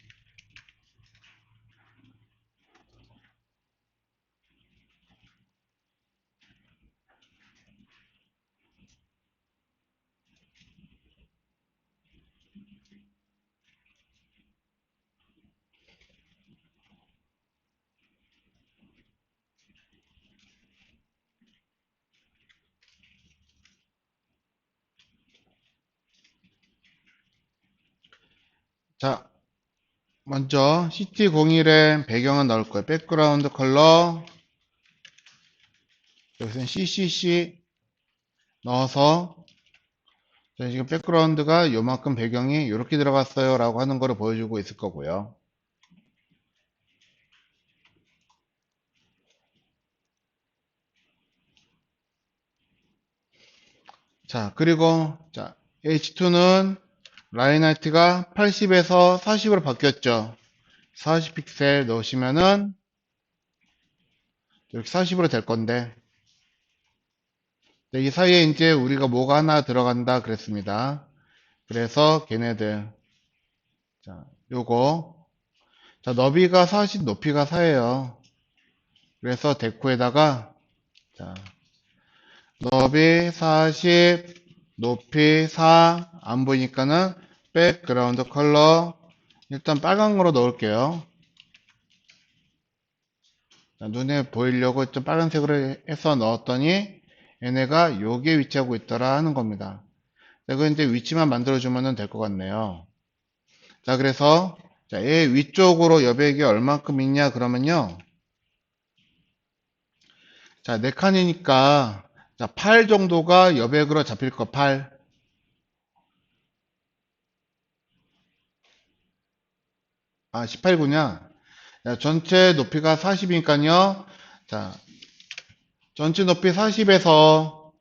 자, 먼저 CT01의 배경은 넣을 거예요. 백그라운드 컬러, 여기서는 CCC 넣어서, 자, 지금 백그라운드가 요만큼 배경이 이렇게 들어갔어요 라고 하는 거를 보여주고 있을 거고요. 자, 그리고 자, H2는 라인 하이트가 80에서 40으로 바뀌었죠. 40 픽셀 넣으시면은 이렇게 40으로 될 건데, 이 사이에 이제 우리가 뭐가 하나 들어간다 그랬습니다. 그래서 걔네들, 자, 요거, 자, 너비가 40, 높이가 4예요. 그래서 데코에다가, 자, 너비 40, 높이 4, 안 보이니까는 백그라운드 컬러, 일단 빨간 거로 넣을게요. 자, 눈에 보이려고 좀 빨간색으로 해서 넣었더니 얘네가 요게 위치하고 있더라 하는 겁니다. 자, 그 이제 위치만 만들어주면 될 것 같네요. 자, 그래서 자, 얘 위쪽으로 여백이 얼만큼 있냐 그러면요. 자, 4칸이니까 자, 8 정도가 여백으로 잡힐 거 8. 아, 18구냐. 자, 전체 높이가 40이니까요. 자, 전체 높이 40에서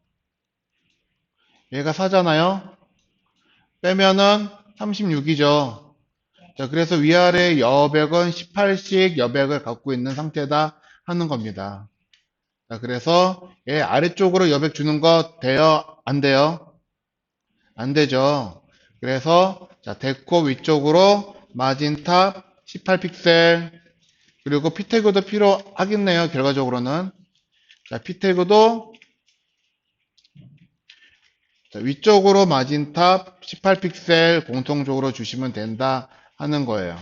얘가 4잖아요. 빼면은 36이죠. 자, 그래서 위아래 여백은 18씩 여백을 갖고 있는 상태다 하는 겁니다. 자, 그래서 얘 아래쪽으로 여백 주는 거 돼요? 안 돼요? 안 되죠. 그래서 자, 데코 위쪽으로 마진탑 18픽셀, 그리고 피태그도 필요하겠네요. 결과적으로는. 자, 피태그도 자, 위쪽으로 마진탑 18픽셀 공통적으로 주시면 된다 하는 거예요.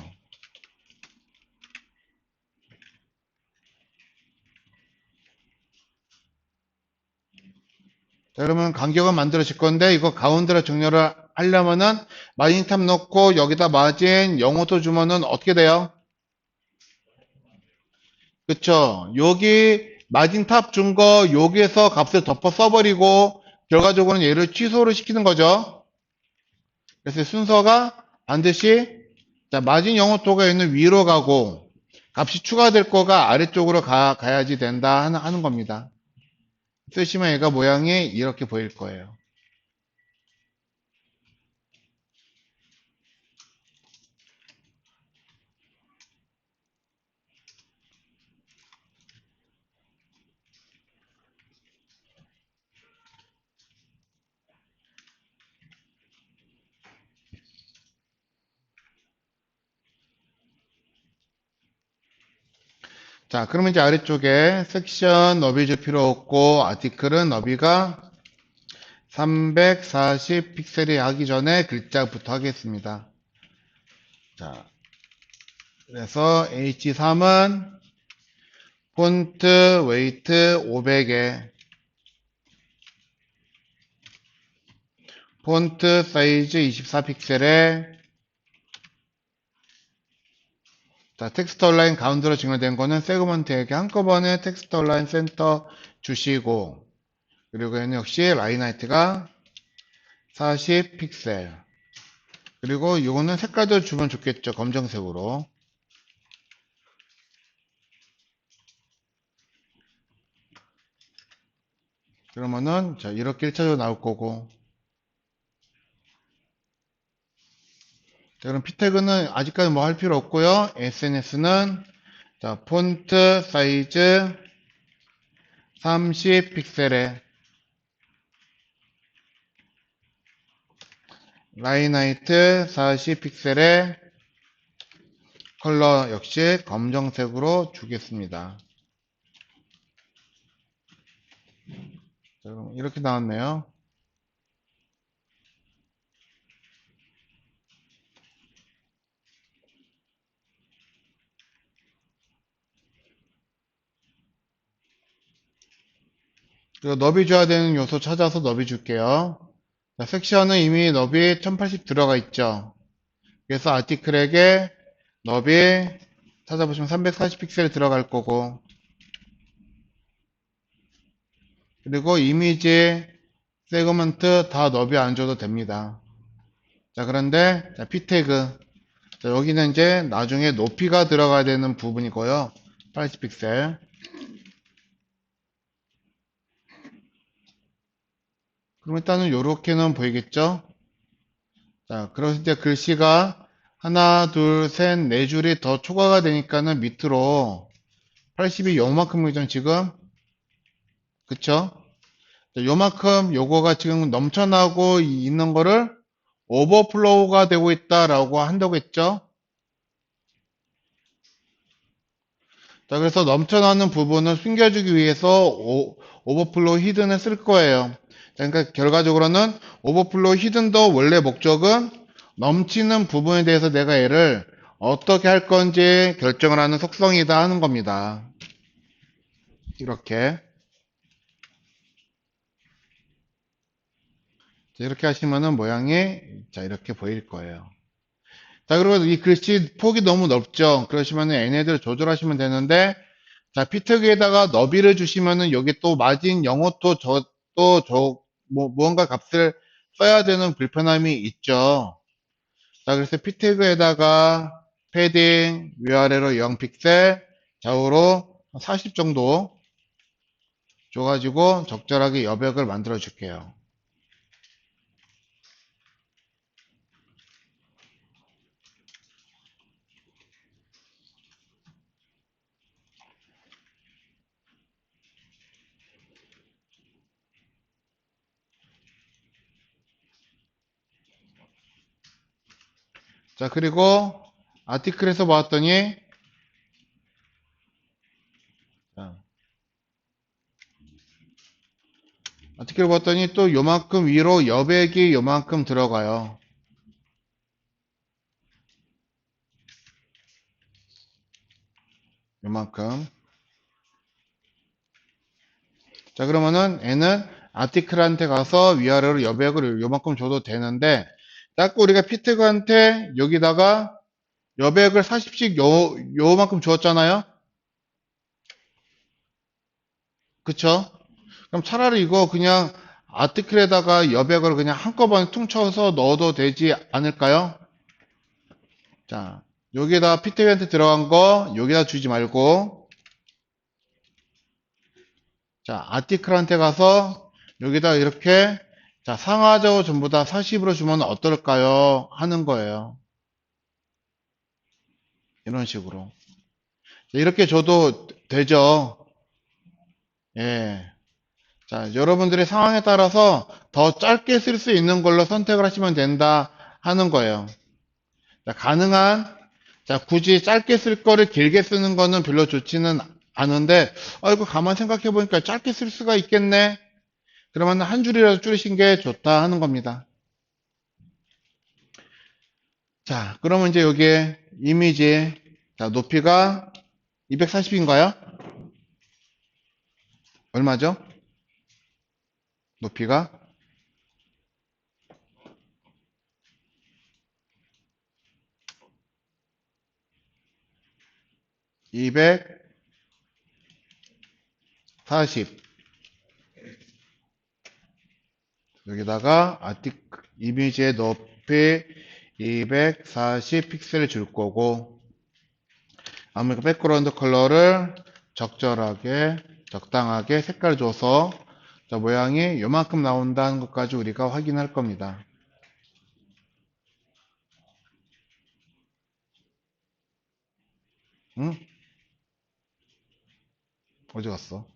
자, 그러면 간격은 만들어질 건데 이거 가운데로 정렬을 하려면은 마진탑 넣고 여기다 마진 0호도 주면은 어떻게 돼요? 그쵸? 여기 마진탑 준 거 여기에서 값을 덮어 써버리고 결과적으로는 얘를 취소를 시키는 거죠. 그래서 순서가 반드시 자, 마진 영어토가 있는 위로 가고 값이 추가될 거가 아래쪽으로 가야지 된다 하는 겁니다. 쓰시면 얘가 모양이 이렇게 보일 거예요. 자, 그러면 이제 아래쪽에 섹션 너비 줄 필요 없고 아티클은 너비가 340 픽셀이 하기 전에 글자부터 하겠습니다. 자, 그래서 H3은 폰트 웨이트 500에 폰트 사이즈 24픽셀에 자, 텍스트 온라인 가운데로 증명된 거는 세그먼트에게 한꺼번에 텍스트 온라인 센터 주시고, 그리고 얘는 역시 라인 하이트가 40픽셀. 그리고 이거는 색깔도 주면 좋겠죠. 검정색으로. 그러면은, 자, 이렇게 1차적으로 나올 거고. 자, 그럼 피태그는 아직까지 뭐 할 필요 없고요. SNS는, 자, 폰트 사이즈 30픽셀에 라인 하이트 40픽셀에 컬러 역시 검정색으로 주겠습니다. 자, 그럼 이렇게 나왔네요. 그리고 너비 줘야 되는 요소 찾아서 너비 줄게요. 자, 섹션은 이미 너비 1080 들어가 있죠. 그래서 아티클에게 너비 찾아보시면 340픽셀 들어갈 거고, 그리고 이미지 세그먼트 다 너비 안 줘도 됩니다. 자, 그런데 자, P태그, 자, 여기는 이제 나중에 높이가 들어가야 되는 부분이고요. 80픽셀. 그럼 일단은 요렇게는 보이겠죠? 자, 그래서 이제 글씨가 하나, 둘, 셋, 네 줄이 더 초과가 되니까는 밑으로 80이 요만큼이죠, 지금. 그쵸? 자, 요만큼 요거가 지금 넘쳐나고 있는 거를 오버플로우가 되고 있다라고 한다고 했죠? 자, 그래서 넘쳐나는 부분을 숨겨주기 위해서 오버플로우 히든을 쓸 거예요. 자, 그러니까 결과적으로는 오버플로우 히든도 원래 목적은 넘치는 부분에 대해서 내가 얘를 어떻게 할 건지 결정을 하는 속성이다 하는 겁니다. 이렇게. 자, 이렇게 하시면은 모양이 자, 이렇게 보일 거예요. 자, 그리고 이 글씨 폭이 너무 넓죠? 그러시면은 얘네들 조절하시면 되는데, 자, 피트기에다가 너비를 주시면은 여기 또 마진 영어도 무언가 값을 써야 되는 불편함이 있죠. 자, 그래서 피트그에다가 패딩 위아래로 0픽셀, 좌우로 40 정도 줘가지고 적절하게 여백을 만들어 줄게요. 자, 그리고 아티클에서 봤더니, 자, 아티클 봤더니 또 요만큼 위로 여백이 요만큼 들어가요. 요만큼. 자, 그러면은 얘는 아티클한테 가서 위아래로 여백을 요만큼 줘도 되는데, 자꾸 우리가 피트그한테 여기다가 여백을 40씩 요만큼 주었잖아요? 그쵸? 그럼 차라리 이거 그냥 아티클에다가 여백을 그냥 한꺼번에 퉁쳐서 넣어도 되지 않을까요? 자, 여기다 피트그한테 들어간 거 여기다 주지 말고, 자, 아티클한테 가서 여기다 이렇게 자, 상하좌우 전부 다 40으로 주면 어떨까요? 하는 거예요. 이런 식으로. 이렇게 줘도 되죠. 예. 자, 여러분들의 상황에 따라서 더 짧게 쓸 수 있는 걸로 선택을 하시면 된다 하는 거예요. 자, 가능한, 자, 굳이 짧게 쓸 거를 길게 쓰는 거는 별로 좋지는 않은데, 이거 가만 생각해 보니까 짧게 쓸 수가 있겠네? 그러면 한 줄이라도 줄이신 게 좋다 하는 겁니다. 자, 그러면 이제 여기에 이미지, 자, 높이가 240인가요? 얼마죠? 높이가 240. 여기다가 이미지의 높이 240 픽셀을 줄 거고, 아무래도 백그라운드 컬러를 적절하게, 적당하게 색깔 줘서 자, 모양이 요만큼 나온다는 것까지 우리가 확인할 겁니다. 응? 어디 갔어?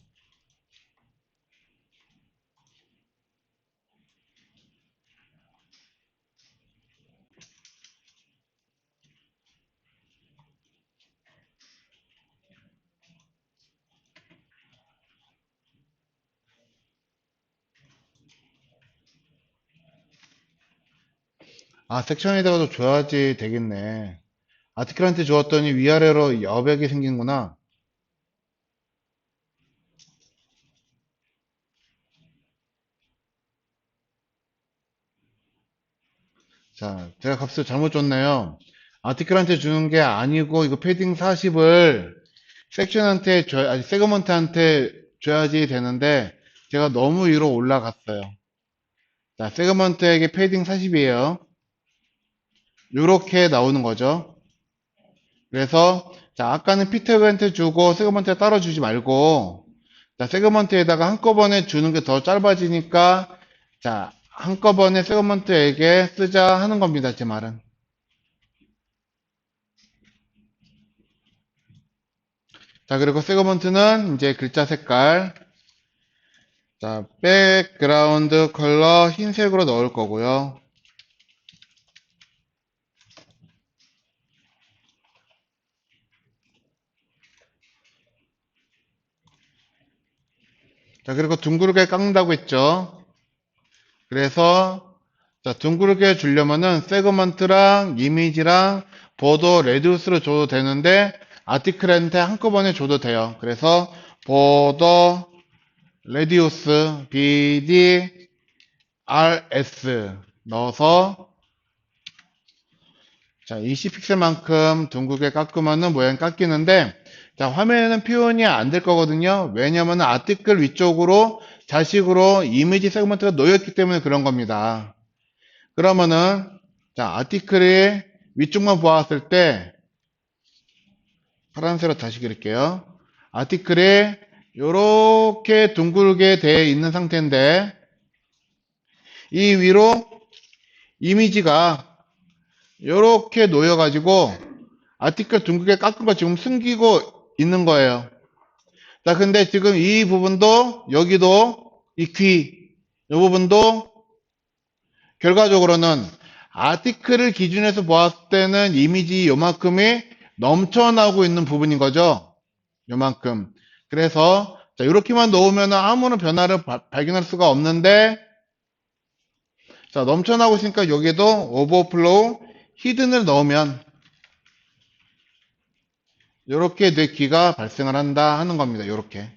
아, 섹션에다가도 줘야지 되겠네. 아티클한테 주었더니 위아래로 여백이 생긴구나. 자, 제가 값을 잘못 줬네요. 아티클한테 주는 게 아니고 이거 패딩 40을 섹션한테 아니 세그먼트한테 줘야지 되는데 제가 너무 위로 올라갔어요. 자, 세그먼트에게 패딩 40이에요. 요렇게 나오는 거죠. 그래서 자, 아까는 피터한테 주고 세그먼트에 따로 주지 말고 자, 세그먼트에다가 한꺼번에 주는 게 더 짧아지니까 자, 한꺼번에 세그먼트에게 쓰자 하는 겁니다. 제 말은. 자, 그리고 세그먼트는 이제 글자 색깔 자, 백그라운드 컬러 흰색으로 넣을 거고요. 자, 그리고 둥그렇게 깎는다고 했죠. 그래서 자, 둥그렇게 주려면은 세그먼트랑 이미지랑 보더 레디우스로 줘도 되는데 아티클한테 한꺼번에 줘도 돼요. 그래서 보더 레디우스 BD RS 넣어서 자, 20픽셀만큼 둥글게 깎으면은 모양 깎이는데 자, 화면에는 표현이 안 될 거거든요. 왜냐면은 아티클 위쪽으로 자식으로 이미지 세그먼트가 놓였기 때문에 그런 겁니다. 그러면은 자, 아티클의 위쪽만 보았을 때 파란색으로 다시 그릴게요. 아티클이 이렇게 둥글게 되어 있는 상태인데 이 위로 이미지가 이렇게 놓여가지고 아티클 둥글게 깎은 거 지금 숨기고 있는 거예요. 자, 근데 지금 이 부분도 여기도 이 귀, 이 부분도 결과적으로는 아티클을 기준에서 보았을 때는 이미지 요만큼이 넘쳐나고 있는 부분인 거죠. 요만큼. 그래서 자, 이렇게만 놓으면 아무런 변화를 발견할 수가 없는데 자, 넘쳐나고 있으니까 여기도 오버플로우 히든을 넣으면 이렇게 내 귀가 발생을 한다 하는 겁니다. 이렇게.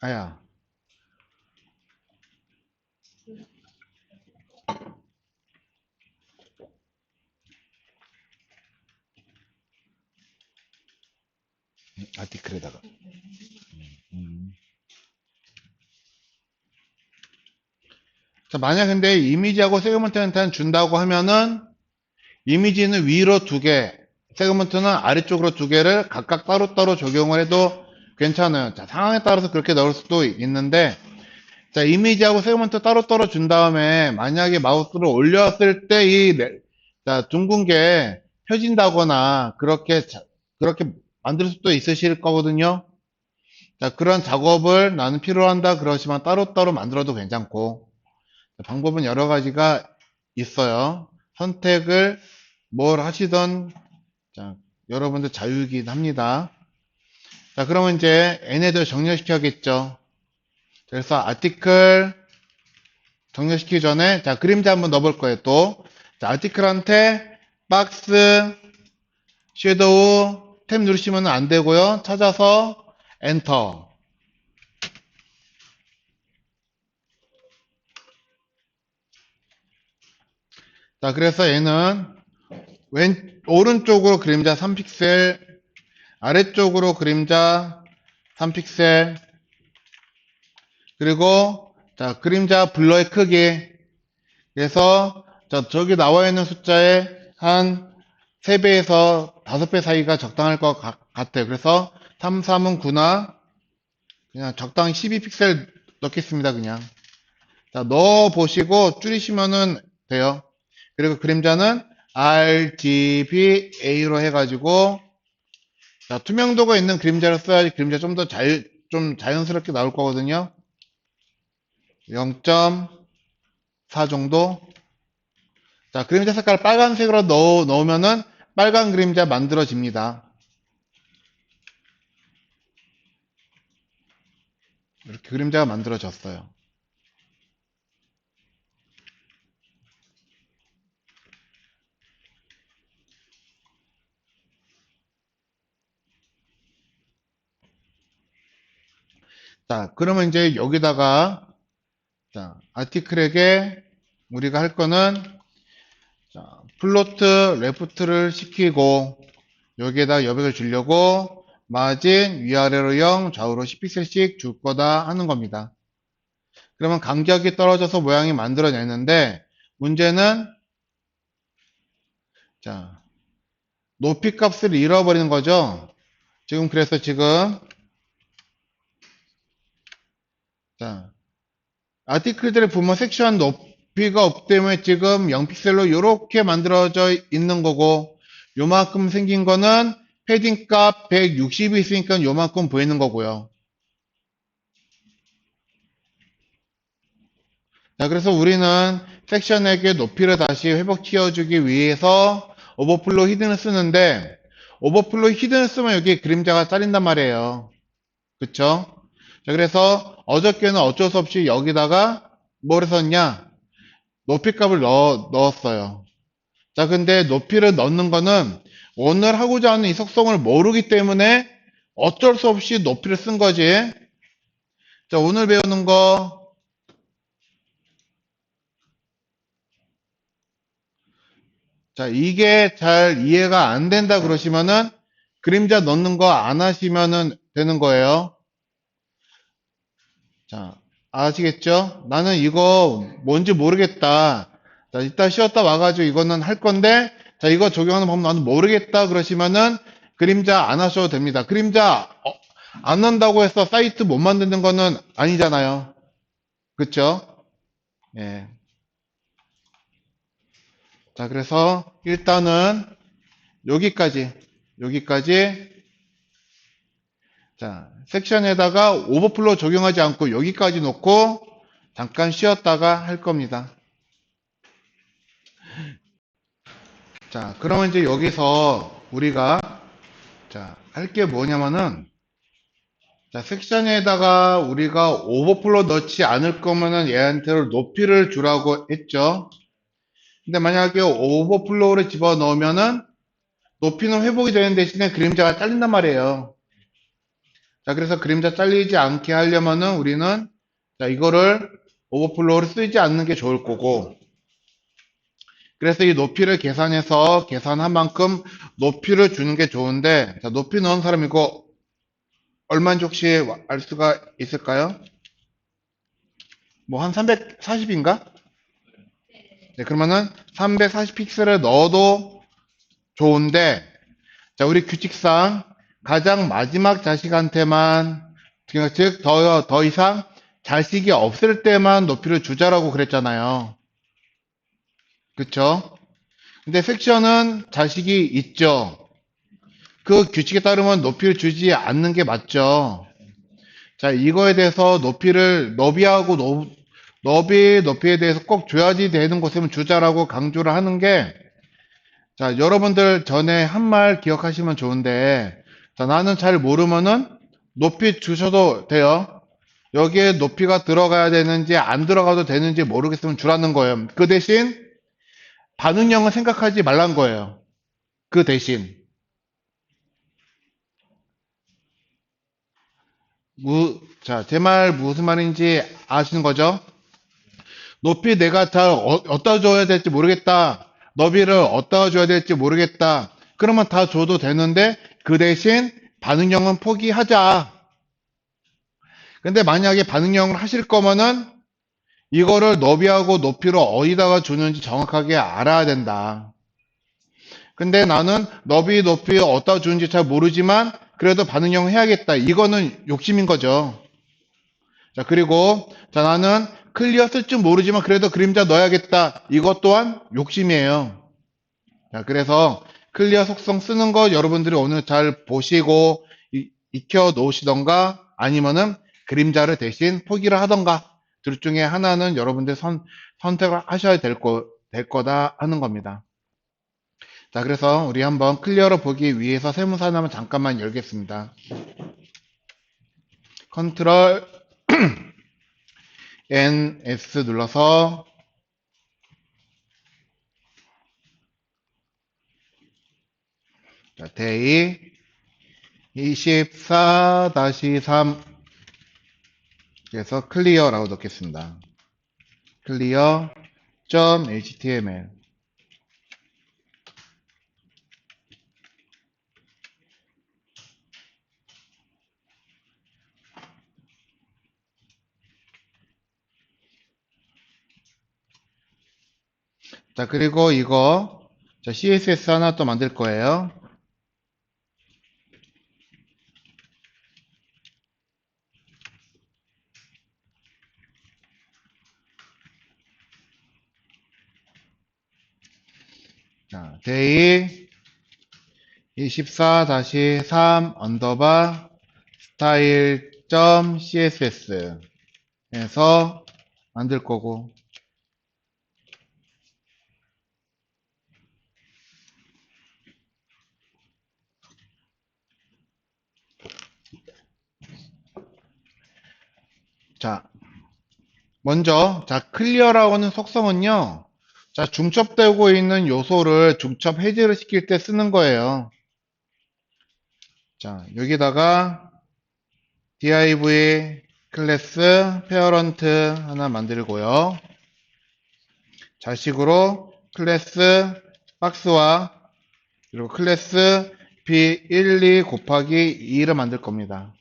아야, 아티클에다가. 음. 자, 만약 근데 이미지하고 세그먼트한테 준다고 하면은 이미지는 위로 두 개, 세그먼트는 아래쪽으로 두 개를 각각 따로따로 적용을 해도 괜찮아요. 자, 상황에 따라서 그렇게 넣을 수도 있는데, 자, 이미지하고 세그먼트 따로따로 준 다음에 만약에 마우스를 올렸을 때 자, 둥근 게 펴진다거나 그렇게 만들 수도 있으실 거거든요. 자, 그런 작업을 나는 필요한다 그러시면 따로따로 만들어도 괜찮고, 방법은 여러 가지가 있어요. 선택을 뭘 하시던, 자, 여러분들 자유이긴 합니다. 자, 그러면 이제 얘네들 정렬시켜야겠죠. 그래서 아티클 정렬시키기 전에, 자, 그림자 한번 넣어볼 거예요, 또. 자, 아티클한테 박스, 섀도우, 탭 누르시면 안 되고요. 찾아서 엔터. 자, 그래서 얘는 오른쪽으로 그림자 3픽셀, 아래쪽으로 그림자 3픽셀, 그리고 자, 그림자 블러의 크기. 그래서 저기 나와 있는 숫자의 한 3배에서 5배 사이가 적당할 것 같아요. 그래서 3, 3은 9나 그냥 적당히 12픽셀 넣겠습니다. 그냥. 자, 넣어 보시고 줄이시면은 돼요. 그리고 그림자는 RGBA로 해가지고 자, 투명도가 있는 그림자를 써야지 그림자 좀 더 좀 자연스럽게 나올 거거든요. 0.4 정도. 자, 그림자 색깔 빨간색으로 넣으면은 빨간 그림자 만들어집니다. 이렇게 그림자가 만들어졌어요. 자, 그러면 이제 여기다가 자, 아티클에게 우리가 할 거는 자, 플로트 레프트를 시키고 여기에다 여백을 주려고 마진 위아래로 0, 좌우로 10픽셀씩 줄 거다 하는 겁니다. 그러면 간격이 떨어져서 모양이 만들어내는데 문제는 자, 높이 값을 잃어버리는 거죠. 지금 그래서 지금 자, 아티클들을 보면 섹션 높이가 없기 때문에 지금 0픽셀로 이렇게 만들어져 있는 거고 요만큼 생긴 거는 패딩 값 160이 있으니까 요만큼 보이는 거고요. 자, 그래서 우리는 섹션에게 높이를 다시 회복시켜주기 위해서 오버플로 히든을 쓰는데 오버플로 히든을 쓰면 여기 그림자가 잘린단 말이에요. 그쵸? 자, 그래서 어저께는 어쩔 수 없이 여기다가 뭘 썼냐? 높이 값을 넣었어요. 자, 근데 높이를 넣는 거는 오늘 하고자 하는 이 속성을 모르기 때문에 어쩔 수 없이 높이를 쓴 거지. 자, 오늘 배우는 거, 자, 이게 잘 이해가 안 된다 그러시면은 그림자 넣는 거 안 하시면은 되는 거예요. 자, 아시겠죠? 나는 이거 뭔지 모르겠다. 자, 이따 쉬었다 와가지고 이거는 할 건데, 자, 이거 적용하는 방법 나는 모르겠다 그러시면은 그림자 안 하셔도 됩니다. 그림자 안 한다고 해서 사이트 못 만드는 거는 아니잖아요. 그쵸? 예. 자, 그래서 일단은 여기까지 자, 섹션에다가 오버플로 적용하지 않고 여기까지 놓고 잠깐 쉬었다가 할 겁니다. 자, 그러면 이제 여기서 우리가 자, 할 게 뭐냐면은 자, 섹션에다가 우리가 오버플로 넣지 않을 거면은 얘한테 높이를 주라고 했죠. 근데 만약에 오버플로우를 집어 넣으면은 높이는 회복이 되는 대신에 그림자가 잘린단 말이에요. 자, 그래서 그림자 잘리지 않게 하려면은 우리는 자, 이거를 오버플로우를 쓰지 않는 게 좋을 거고 그래서 이 높이를 계산해서 계산한 만큼 높이를 주는 게 좋은데 자, 높이 넣은 사람 이거 얼마인지 혹시 알 수가 있을까요? 뭐 한 340인가? 네, 그러면은 340픽셀을 넣어도 좋은데 자, 우리 규칙상 가장 마지막 자식한테만 즉 더 이상 자식이 없을 때만 높이를 주자라고 그랬잖아요. 그쵸? 근데 섹션은 자식이 있죠. 그 규칙에 따르면 높이를 주지 않는 게 맞죠. 자, 이거에 대해서 높이에 대해서 꼭 줘야지 되는 곳이면 주자라고 강조를 하는 게, 자, 여러분들 전에 한 말 기억하시면 좋은데, 자, 나는 잘 모르면은 높이 주셔도 돼요. 여기에 높이가 들어가야 되는지 안 들어가도 되는지 모르겠으면 주라는 거예요. 그 대신 반응형은 생각하지 말란 거예요. 그 대신. 자, 제 말 무슨 말인지 아시는 거죠? 높이 내가 잘 어디다 줘야 될지 모르겠다. 너비를 어디다 줘야 될지 모르겠다. 그러면 다 줘도 되는데 그 대신 반응형은 포기하자. 근데 만약에 반응형을 하실 거면은 이거를 너비하고 높이를 어디다가 주는지 정확하게 알아야 된다. 근데 나는 너비 높이 어디다 주는지 잘 모르지만 그래도 반응형 해야겠다. 이거는 욕심인 거죠. 자, 그리고 자, 나는 클리어 쓸 줄 모르지만 그래도 그림자 넣어야겠다. 이것 또한 욕심이에요. 자, 그래서 클리어 속성 쓰는 거 여러분들이 오늘 잘 보시고 익혀 놓으시던가 아니면은 그림자를 대신 포기를 하던가 둘 중에 하나는 여러분들 선택을 하셔야 될 거다 하는 겁니다. 자, 그래서 우리 한번 클리어로 보기 위해서 세무사 하나만 잠깐만 열겠습니다. 컨트롤 NS 눌러서 자, 데이 24-3 그래서 클리어라고 넣겠습니다. clear.html 자, 그리고 이거 자, CSS 하나 또 만들 거예요. 자, day 24-3 언더바 style.css 에서 만들 거고 자, 먼저 자, 클리어라고 하는 속성은요. 자, 중첩되고 있는 요소를 중첩 해제를 시킬 때 쓰는 거예요. 자, 여기다가 div 클래스 페어런트 하나 만들고요. 자식으로 클래스 박스와 그리고 클래스 b12 곱하기 2를 만들 겁니다.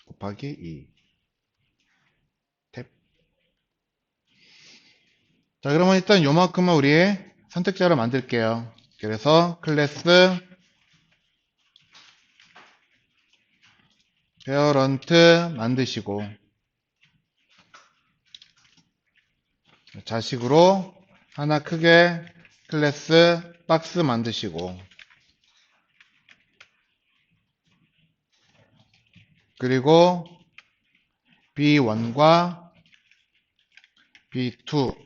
곱하기 2 탭. 자, 그러면 일단 요만큼만 우리 선택자를 만들게요. 그래서 클래스 페어런트 만드시고 자식으로 하나 크게 클래스 박스 만드시고 그리고 B1과 B2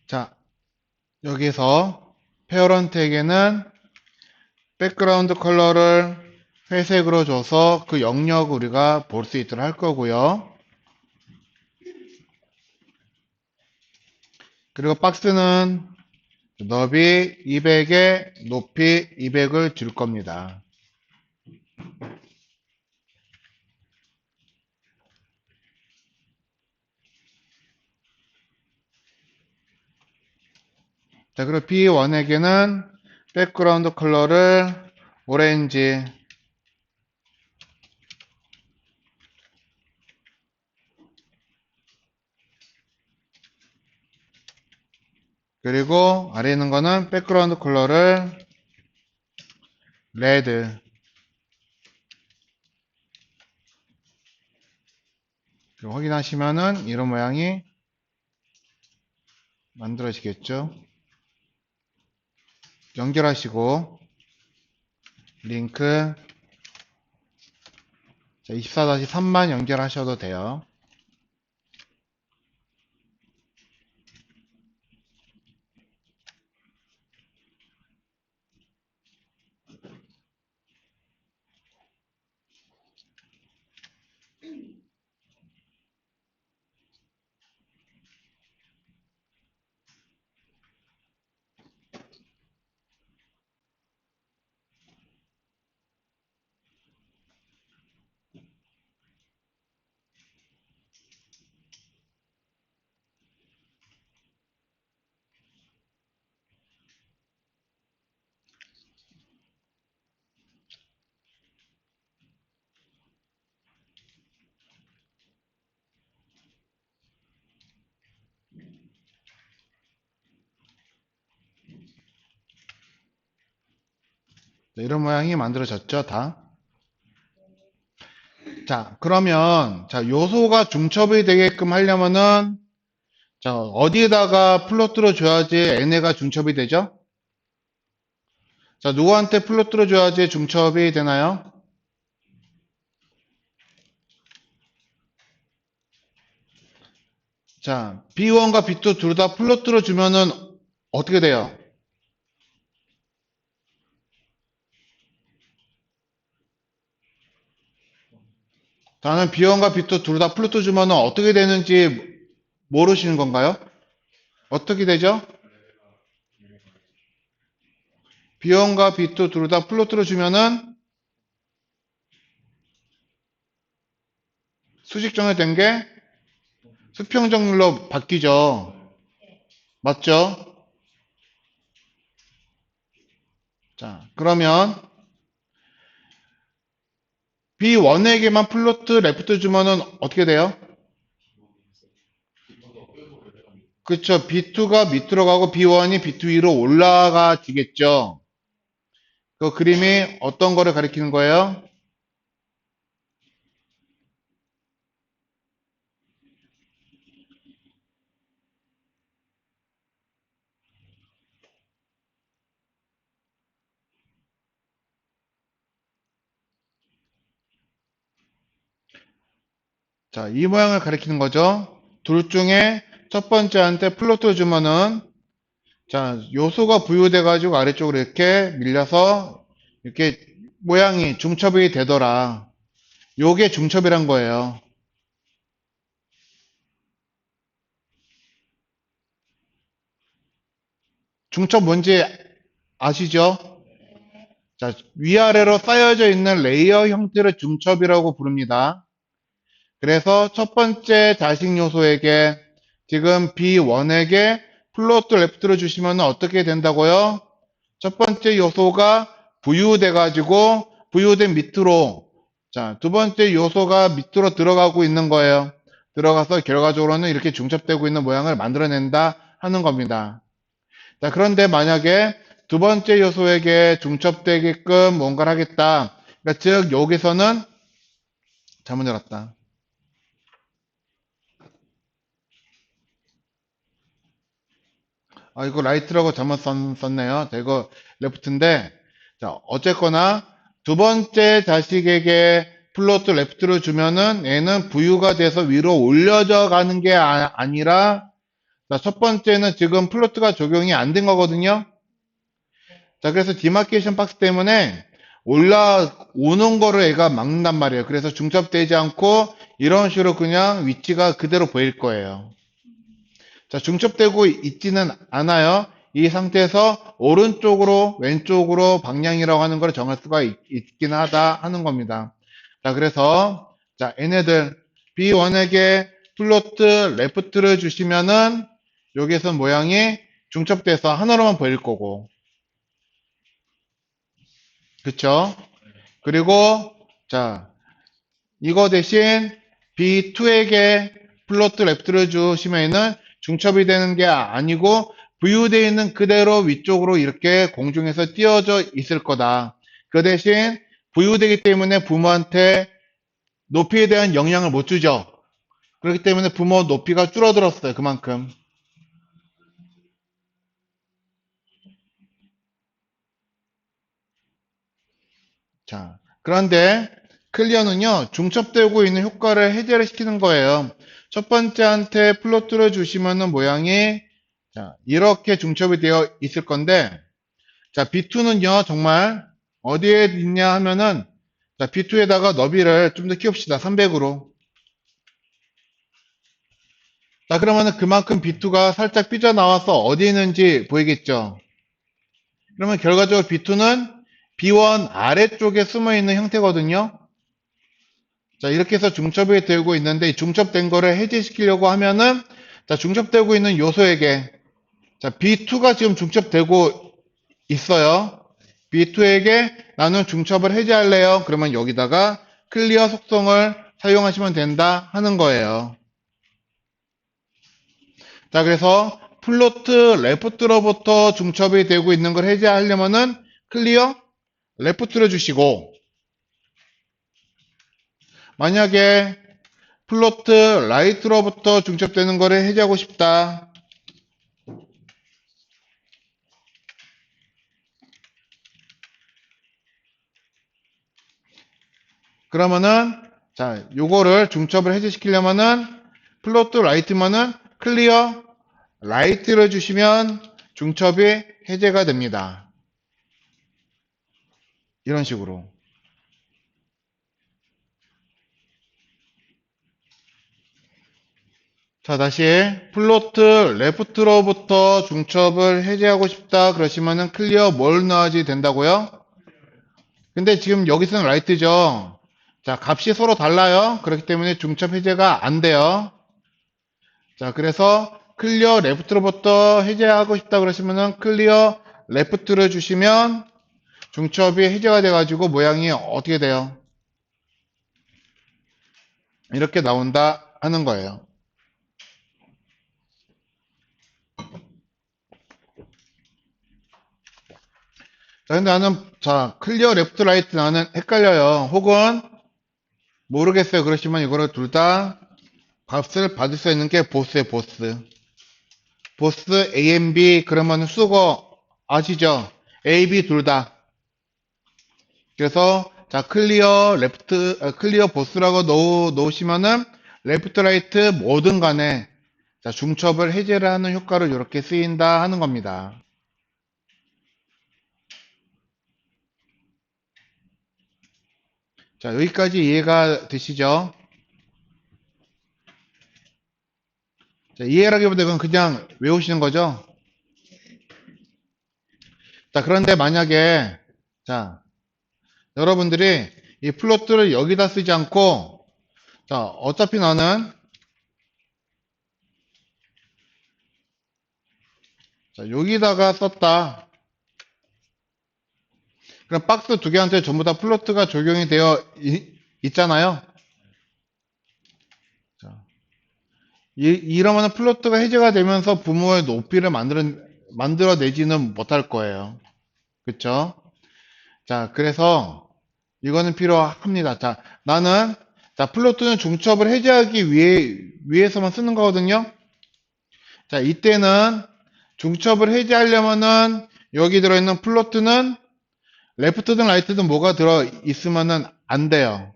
자, 여기서 페어런트에게는 백그라운드 컬러를 회색으로 줘서 그 영역을 우리가 볼 수 있도록 할 거고요. 그리고 박스는 너비 200에 높이 200을 줄 겁니다. 자, 그리고 B1에게는 백그라운드 컬러를 오렌지 그리고 아래 있는 거는 백그라운드 컬러를 레드 그리고 확인하시면은 이런 모양이 만들어지겠죠. 연결하시고 링크. 자, 24-3만 연결하셔도 돼요. 자, 이런 모양이 만들어졌죠, 다. 자, 그러면, 자, 요소가 중첩이 되게끔 하려면은, 자, 어디에다가 플롯들어 줘야지 얘네가 중첩이 되죠? 자, 누구한테 플롯들어 줘야지 중첩이 되나요? 자, B1과 B2 둘 다 플롯들어 주면은 어떻게 돼요? 다는 B1과 B2 둘 다 플롯 주면은 어떻게 되는지 모르시는 건가요? 어떻게 되죠? B1과 B2 둘 다 플롯으로 주면은 수직 정의된 게 수평정률로 바뀌죠. 맞죠? 자, 그러면 B1에게만 플로트 레프트 주면은 어떻게 돼요? 그쵸. B2가 밑으로 가고 B1이 B2 위로 올라가지겠죠. 그 그림이 어떤 거를 가리키는 거예요? 자, 이 모양을 가리키는 거죠. 둘 중에 첫 번째한테 플로트 주면은 자, 요소가 부여돼 가지고 아래쪽으로 이렇게 밀려서 이렇게 모양이 중첩이 되더라. 요게 중첩이란 거예요. 중첩 뭔지 아시죠? 자, 위아래로 쌓여져 있는 레이어 형태를 중첩이라고 부릅니다. 그래서 첫 번째 자식 요소에게 지금 B1에게 플로트 레프트를 주시면 어떻게 된다고요? 첫 번째 요소가 부유돼 가지고 부유된 밑으로 자, 두 번째 요소가 밑으로 들어가고 있는 거예요. 들어가서 결과적으로는 이렇게 중첩되고 있는 모양을 만들어낸다 하는 겁니다. 자, 그런데 만약에 두 번째 요소에게 중첩되게끔 뭔가를 하겠다. 그러니까 즉 여기서는 잘못 열었다. 아, 이거 라이트라고 잘못 썼네요. 자, 이거 레프트인데, 자, 어쨌거나 두 번째 자식에게 플로트 레프트를 주면은 얘는 부유가 돼서 위로 올려져 가는 게 아니라, 자, 첫 번째는 지금 플로트가 적용이 안 된 거거든요. 자, 그래서 디마케이션 박스 때문에 올라오는 거를 얘가 막는단 말이에요. 그래서 중첩되지 않고 이런 식으로 그냥 위치가 그대로 보일 거예요. 자, 중첩되고 있지는 않아요. 이 상태에서 오른쪽으로 왼쪽으로 방향이라고 하는 걸 정할 수가 있긴 하다 하는 겁니다. 자, 그래서 자, 얘네들 B1에게 플로트 레프트를 주시면은 여기에서 모양이 중첩돼서 하나로만 보일 거고 그쵸? 그리고 자, 이거 대신 B2에게 플로트 레프트를 주시면은 중첩이 되는 게 아니고 부유되어 있는 그대로 위쪽으로 이렇게 공중에서 띄어져 있을 거다. 그 대신 부유되기 때문에 부모한테 높이에 대한 영향을 못 주죠. 그렇기 때문에 부모 높이가 줄어들었어요. 그만큼. 자, 그런데 클리어는요, 중첩되고 있는 효과를 해제를 시키는 거예요. 첫 번째한테 플로트를 주시면은 모양이 자, 이렇게 중첩이 되어 있을 건데, 자, B2는요, 정말 어디에 있냐 하면은, 자, B2에다가 너비를 좀 더 키웁시다. 300으로. 자, 그러면은 그만큼 B2가 살짝 삐져나와서 어디에 있는지 보이겠죠? 그러면 결과적으로 B2는 B1 아래쪽에 숨어 있는 형태거든요. 자, 이렇게 해서 중첩이 되고 있는데, 이 중첩된 거를 해제시키려고 하면은, 자, 중첩되고 있는 요소에게, 자, B2가 지금 중첩되고 있어요. B2에게 나는 중첩을 해제할래요. 그러면 여기다가 클리어 속성을 사용하시면 된다 하는 거예요. 자, 그래서 플로트 레프트로부터 중첩이 되고 있는 걸 해제하려면은 클리어 레프트를 주시고, 만약에 플로트 라이트로부터 중첩되는 거를 해제하고 싶다. 그러면은 자, 요거를 중첩을 해제시키려면은 플로트 라이트면은 클리어 라이트를 주시면 중첩이 해제가 됩니다. 이런 식으로. 자, 다시 플로트 레프트로부터 중첩을 해제하고 싶다 그러시면은 클리어 뭘 넣어야지 된다고요? 근데 지금 여기서는 라이트죠. 자, 값이 서로 달라요. 그렇기 때문에 중첩 해제가 안 돼요. 자, 그래서 클리어 레프트로부터 해제하고 싶다 그러시면은 클리어 레프트를 주시면 중첩이 해제가 돼가지고 모양이 어떻게 돼요? 이렇게 나온다 하는 거예요. 자, 근데 나는, 자, 클리어 레프트 라이트 나는 헷갈려요. 혹은 모르겠어요. 그러시면 이거를 둘 다 값을 받을 수 있는 게 보스예요, 보스. 보스 A, M, B 그러면 수거 아시죠? A, B 둘 다. 그래서 자 클리어 레프트 클리어 보스라고 놓으시면은 레프트 라이트 뭐든 간에 자 중첩을 해제를 하는 효과를 이렇게 쓰인다 하는 겁니다. 자 여기까지 이해가 되시죠? 자, 이해라기보다 이건 그냥 외우시는 거죠? 자 그런데 만약에 자 여러분들이 이 플로트를 여기다 쓰지 않고 자 어차피 나는 자 여기다가 썼다. 그럼 박스 두 개한테 전부 다 플로트가 적용이 되어 있잖아요. 자, 이러면 플로트가 해제가 되면서 부모의 높이를 만들어내지는 못할 거예요. 그쵸? 자, 그래서 이거는 필요합니다. 자, 나는 자, 플로트는 중첩을 해제하기 위해서만 쓰는 거거든요. 자, 이때는 중첩을 해제하려면은 여기 들어있는 플로트는 레프트든 라이트든 뭐가 들어있으면은 안 돼요.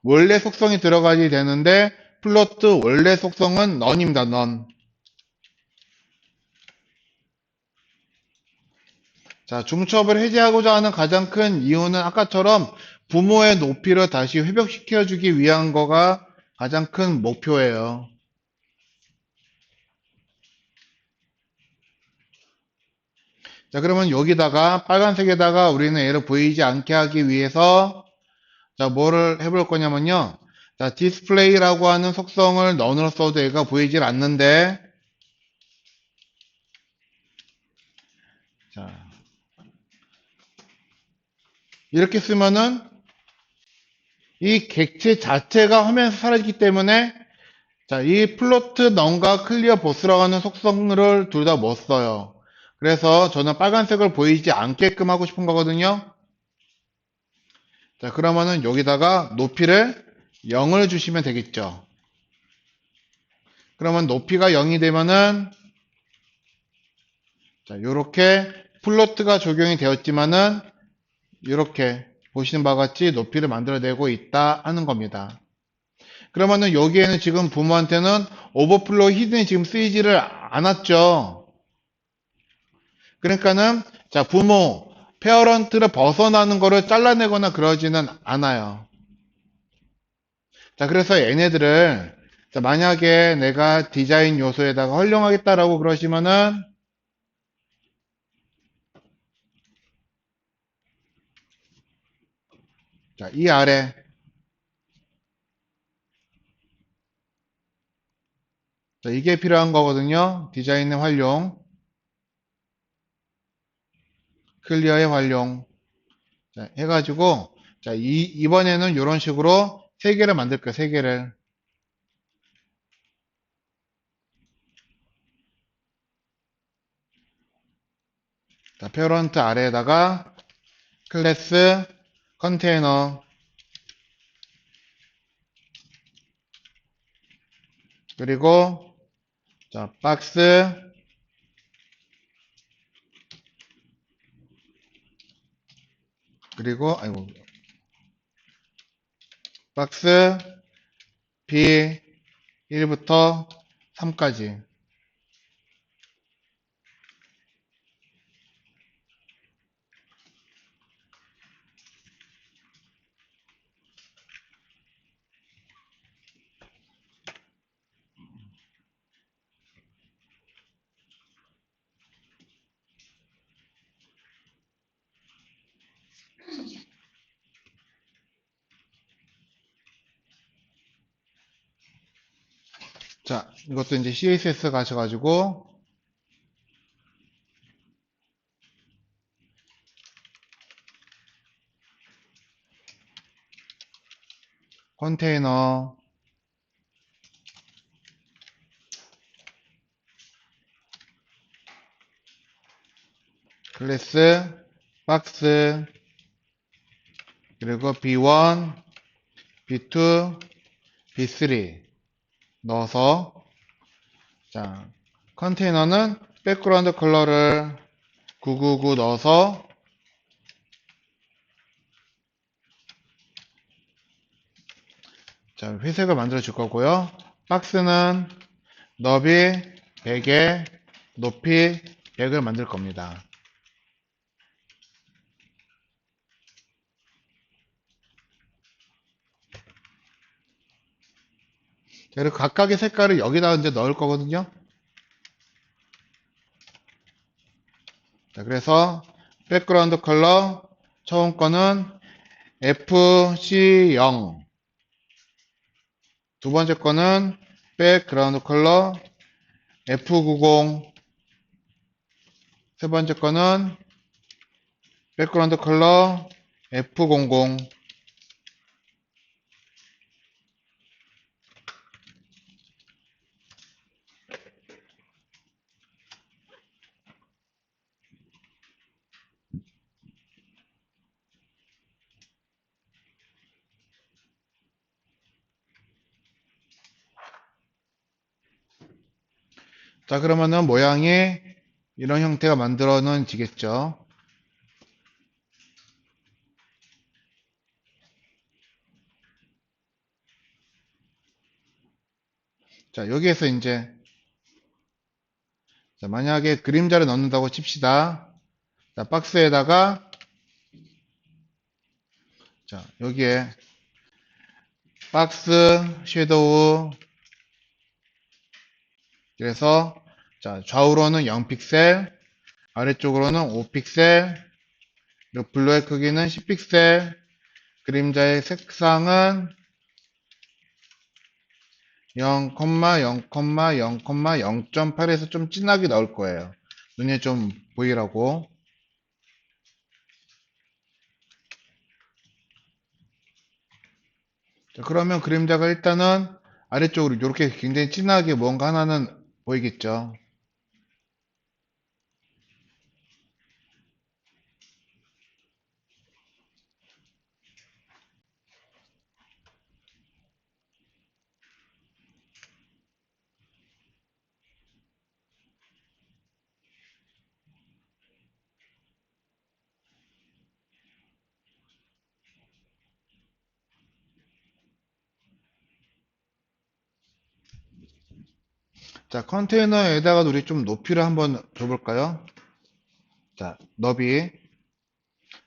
원래 속성이 들어가야 되는데 플로트 원래 속성은 넌입니다. 넌. 자, 중첩을 해제하고자 하는 가장 큰 이유는 아까처럼 부모의 높이를 다시 회복시켜주기 위한 거가 가장 큰 목표예요. 자, 그러면 여기다가 빨간색에다가 우리는 얘를 보이지 않게 하기 위해서 자, 뭐를 해볼 거냐면요. 자, 디스플레이라고 하는 속성을 넣어서도 얘가 보이질 않는데 자, 이렇게 쓰면은 이 객체 자체가 화면에서 사라지기 때문에 자, 이 플로트 넌과 클리어 보스라고 하는 속성을 둘 다 못 써요. 그래서 저는 빨간색을 보이지 않게끔 하고 싶은 거거든요. 자, 그러면은 여기다가 높이를 0을 주시면 되겠죠. 그러면 높이가 0이 되면은 자, 요렇게 플로트가 적용이 되었지만은 이렇게 보시는 바와 같이 높이를 만들어내고 있다 하는 겁니다. 그러면은 여기에는 지금 부모한테는 오버플로우 히든이 지금 쓰이지를 않았죠. 그러니까는 자 부모 페어런트를 벗어나는 거를 잘라내거나 그러지는 않아요. 자 그래서 얘네들을 자, 만약에 내가 디자인 요소에다가 활용하겠다라고 그러시면은 자, 이 아래 자, 이게 필요한 거거든요. 디자인의 활용, 클리어의 활용 자, 해가지고 자, 이번에는 이런 식으로 세 개를 만들 거예요. 세 개를 자, 페어런트 아래에다가 클래스 컨테이너 그리고 자, 박스 그리고 아이고 박스 B 1부터 3까지 자, 이것도 이제 CSS 가셔가지고 컨테이너 클래스 박스 그리고 B1, B2, B3 넣어서 자 컨테이너는 백그라운드 컬러를 999 넣어서 자 회색을 만들어 줄 거고요. 박스는 너비 100에 높이 100을 만들 겁니다. 자, 그리고 각각의 색깔을 여기다 이제 넣을 거거든요. 자, 그래서 백그라운드 컬러 처음 거는 FC0 두 번째 거는 백그라운드 컬러 F90 세 번째 거는 백그라운드 컬러 F00 자 그러면은 모양이 이런 형태가 만들어지겠죠. 자 여기에서 이제 자, 만약에 그림자를 넣는다고 칩시다. 자 박스에다가 자 여기에 박스 섀도우 그래서 자 좌우로는 0픽셀 아래쪽으로는 5픽셀 그리고 블루의 크기는 10픽셀 그림자의 색상은 0,0,0,0.8에서 좀 진하게 나올 거예요. 눈에 좀 보이라고. 자, 그러면 그림자가 일단은 아래쪽으로 이렇게 굉장히 진하게 뭔가 하나는 보이겠죠. 자, 컨테이너에다가 우리 좀 높이를 한번 줘볼까요? 자, 너비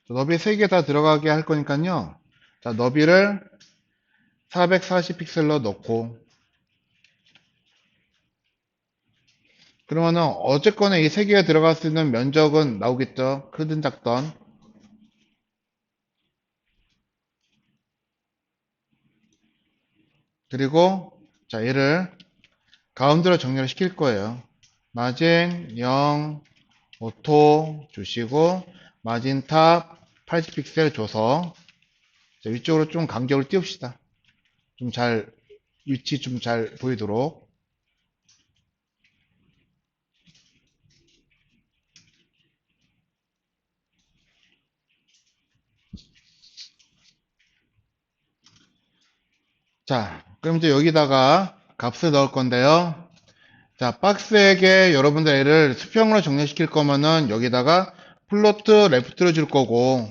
3개 다 들어가게 할 거니까요. 자, 너비를 440 픽셀로 넣고, 그러면은 어쨌거나 이 3개가 들어갈 수 있는 면적은 나오겠죠? 크든 작던. 그리고 자, 얘를 가운데로 정렬을 시킬 거예요. 마진 0, 오토 주시고, 마진 탑 80 픽셀 줘서, 자, 위쪽으로 좀 간격을 띄웁시다. 위치 좀 잘 보이도록. 자, 그럼 이제 여기다가 값을 넣을 건데요. 자, 박스에게 여러분들 얘를 수평으로 정렬시킬 거면은 여기다가 플로트 레프트를 줄 거고,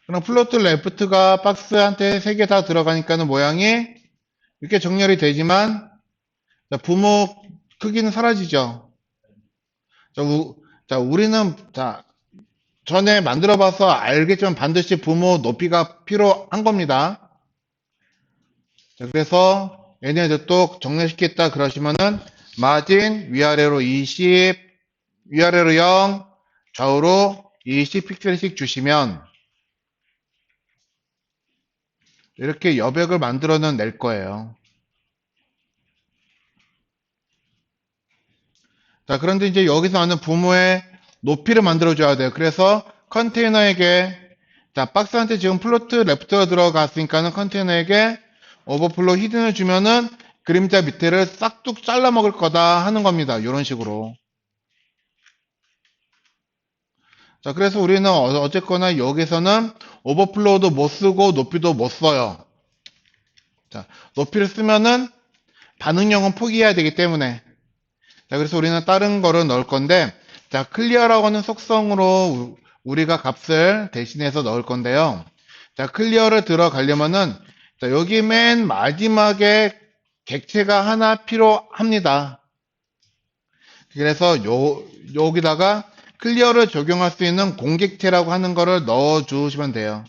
그럼 플로트 레프트가 박스한테 3개 다 들어가니까는 모양이 이렇게 정렬이 되지만, 자, 부모 크기는 사라지죠. 자, 우리는, 자, 전에 만들어 봐서 알겠지만 반드시 부모 높이가 필요한 겁니다. 자, 그래서 얘네들 또 정렬시켰다 그러시면은, 마진 위아래로 20, 위아래로 0, 좌우로 20 픽셀씩 주시면 이렇게 여백을 만들어는 낼 거예요. 자, 그런데 이제 여기서 하는 부모의 높이를 만들어 줘야 돼요. 그래서 컨테이너에게, 자, 박스한테 지금 플로트 레프트가 들어갔으니까는 컨테이너에게 오버플로 히든을 주면은 그림자 밑에를 싹둑 잘라 먹을 거다 하는 겁니다. 이런 식으로. 자, 그래서 우리는 어쨌거나 여기서는 오버플로우도 못 쓰고 높이도 못 써요. 자, 높이를 쓰면은 반응형은 포기해야 되기 때문에. 자, 그래서 우리는 다른 거를 넣을 건데, 자, 클리어라고 하는 속성으로 우리가 값을 대신해서 넣을 건데요. 자, 클리어를 들어가려면은, 자, 여기 맨 마지막에 객체가 하나 필요합니다. 그래서 여기다가 클리어를 적용할 수 있는 공객체라고 하는 거를 넣어 주시면 돼요.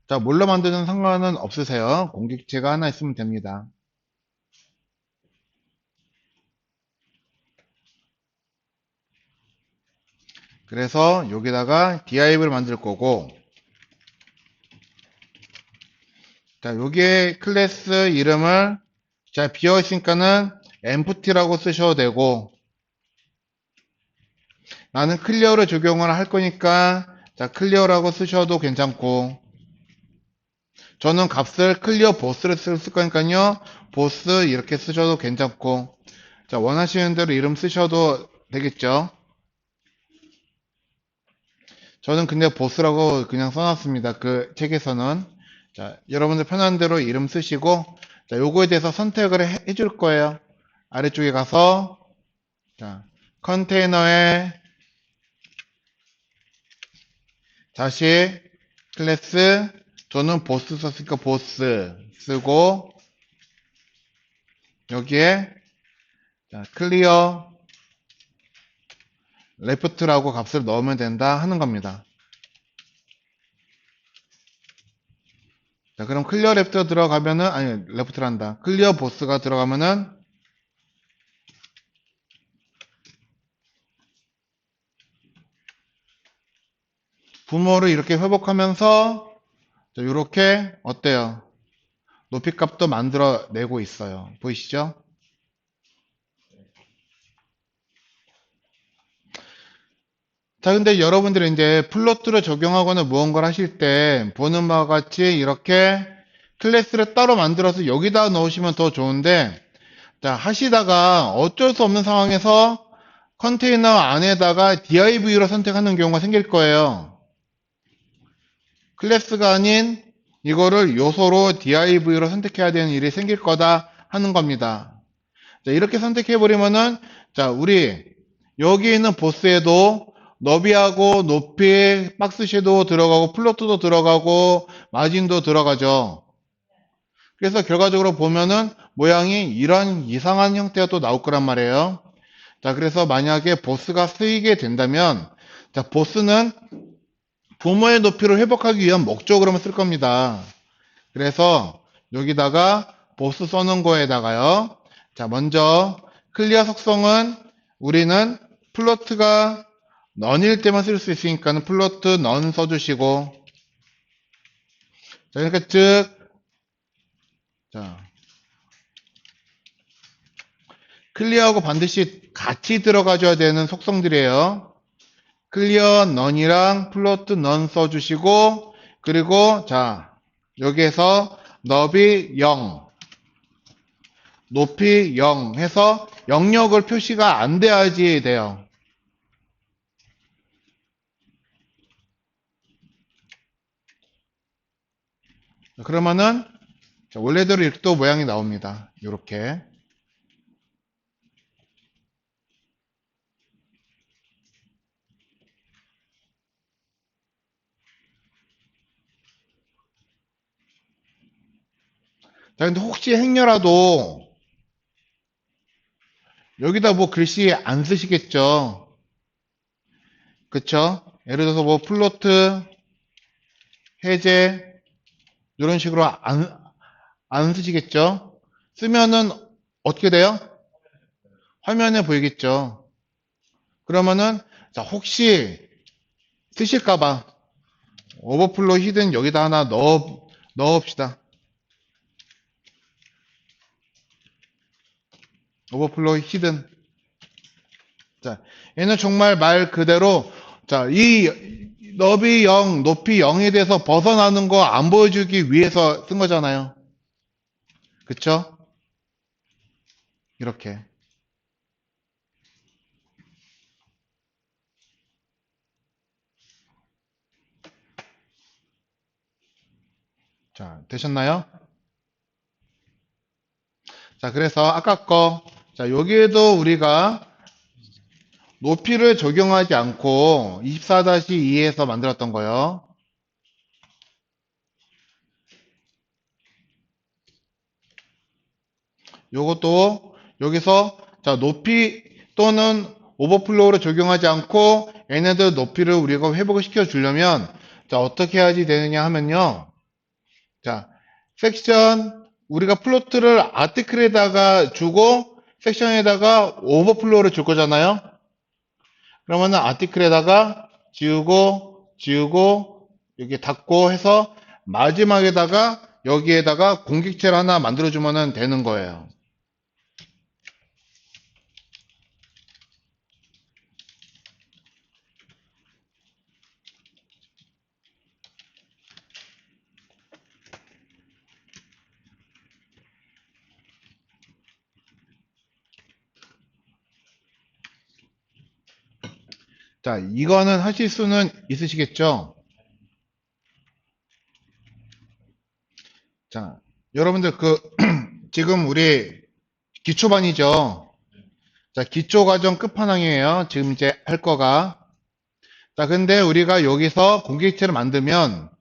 자, 뭘로 만드는 상관은 없으세요. 공격체가 하나 있으면 됩니다. 그래서 여기다가 div를 만들 거고, 자, 여기에 클래스 이름을, 자, 비어 있으니까는 empty라고 쓰셔도 되고, 나는 클리어를 적용을 할 거니까, 자, 클리어라고 쓰셔도 괜찮고, 저는 값을 클리어 보스를 쓸 거니까요, 보스 이렇게 쓰셔도 괜찮고, 자, 원하시는 대로 이름 쓰셔도 되겠죠. 저는 근데 보스라고 그냥 써놨습니다. 그 책에서는. 자, 여러분들 편한 대로 이름 쓰시고, 자, 요거에 대해서 선택을 해줄 거예요. 아래쪽에 가서, 자, 컨테이너에 다시 클래스, 저는 보스 썼으니까 보스 쓰고, 여기에, 자, 클리어 레프트라고 값을 넣으면 된다 하는 겁니다. 자, 그럼 클리어 레프트 들어가면은, 아니, 레프트란다. 클리어 보스가 들어가면은, 부모를 이렇게 회복하면서, 자, 이렇게, 어때요? 높이 값도 만들어 내고 있어요. 보이시죠? 자, 근데 여러분들이 이제 플로트를 적용하거나 무언가를 하실 때, 보는 바와 같이 이렇게 클래스를 따로 만들어서 여기다 넣으시면 더 좋은데, 자, 하시다가 어쩔 수 없는 상황에서 컨테이너 안에다가 div로 선택하는 경우가 생길 거예요. 클래스가 아닌 이거를 요소로 div로 선택해야 되는 일이 생길 거다 하는 겁니다. 자, 이렇게 선택해버리면은, 자, 우리, 여기 있는 보스에도 너비하고 높이, 박스 섀도우 들어가고, 플로트도 들어가고, 마진도 들어가죠. 그래서 결과적으로 보면은 모양이 이런 이상한 형태가 또 나올 거란 말이에요. 자, 그래서 만약에 보스가 쓰이게 된다면, 자, 보스는 부모의 높이를 회복하기 위한 목적으로만 쓸 겁니다. 그래서 여기다가 보스 써는 거에다가요. 자, 먼저 클리어 속성은 우리는 플로트가 넌일 때만 쓸 수 있으니까는 플로트 넌 써주시고, 자, 그러니까 즉, 자, 클리어하고 반드시 같이 들어가줘야 되는 속성들이에요. 클리어 넌이랑 플로트 넌 써주시고, 그리고 자, 여기에서 너비 0, 높이 0 해서 영역을 표시가 안 돼야지 돼요. 그러면은 자, 원래대로 이렇게 또 모양이 나옵니다. 이렇게. 자, 근데 혹시 행여라도 여기다 뭐 글씨 안 쓰시겠죠? 그쵸? 예를 들어서 뭐 플로트, 해제 이런 식으로 안 쓰시겠죠? 쓰면은 어떻게 돼요? 화면에 보이겠죠? 그러면은 자, 혹시 쓰실까봐 오버플로 히든 여기다 하나 넣읍시다. 오버플로 히든. 자, 얘는 정말 말 그대로 자, 이 너비 0, 높이 0에 대해서 벗어나는 거 안 보여주기 위해서 쓴 거잖아요. 그쵸? 이렇게. 자, 되셨나요? 자, 그래서 아까 거, 자, 여기에도 우리가 높이를 적용하지 않고 24-2에서 만들었던 거요. 요것도 여기서 자, 높이 또는 오버플로우를 적용하지 않고 얘네들 높이를 우리가 회복을 시켜 주려면 자, 어떻게 해야지 되느냐 하면요. 자, 섹션 우리가 플로트를 아티클에다가 주고 섹션에다가 오버플로우를 줄 거잖아요. 그러면은 아티클에다가 지우고 여기 닫고 해서 마지막에다가 여기에다가 공격체를 하나 만들어주면 되는 거예요. 자, 이거는 하실 수는 있으시겠죠? 자, 여러분들 지금 우리 기초반이죠? 자, 기초과정 끝판왕이에요. 지금 이제 할 거가. 자, 근데 우리가 여기서 공격체를 만들면,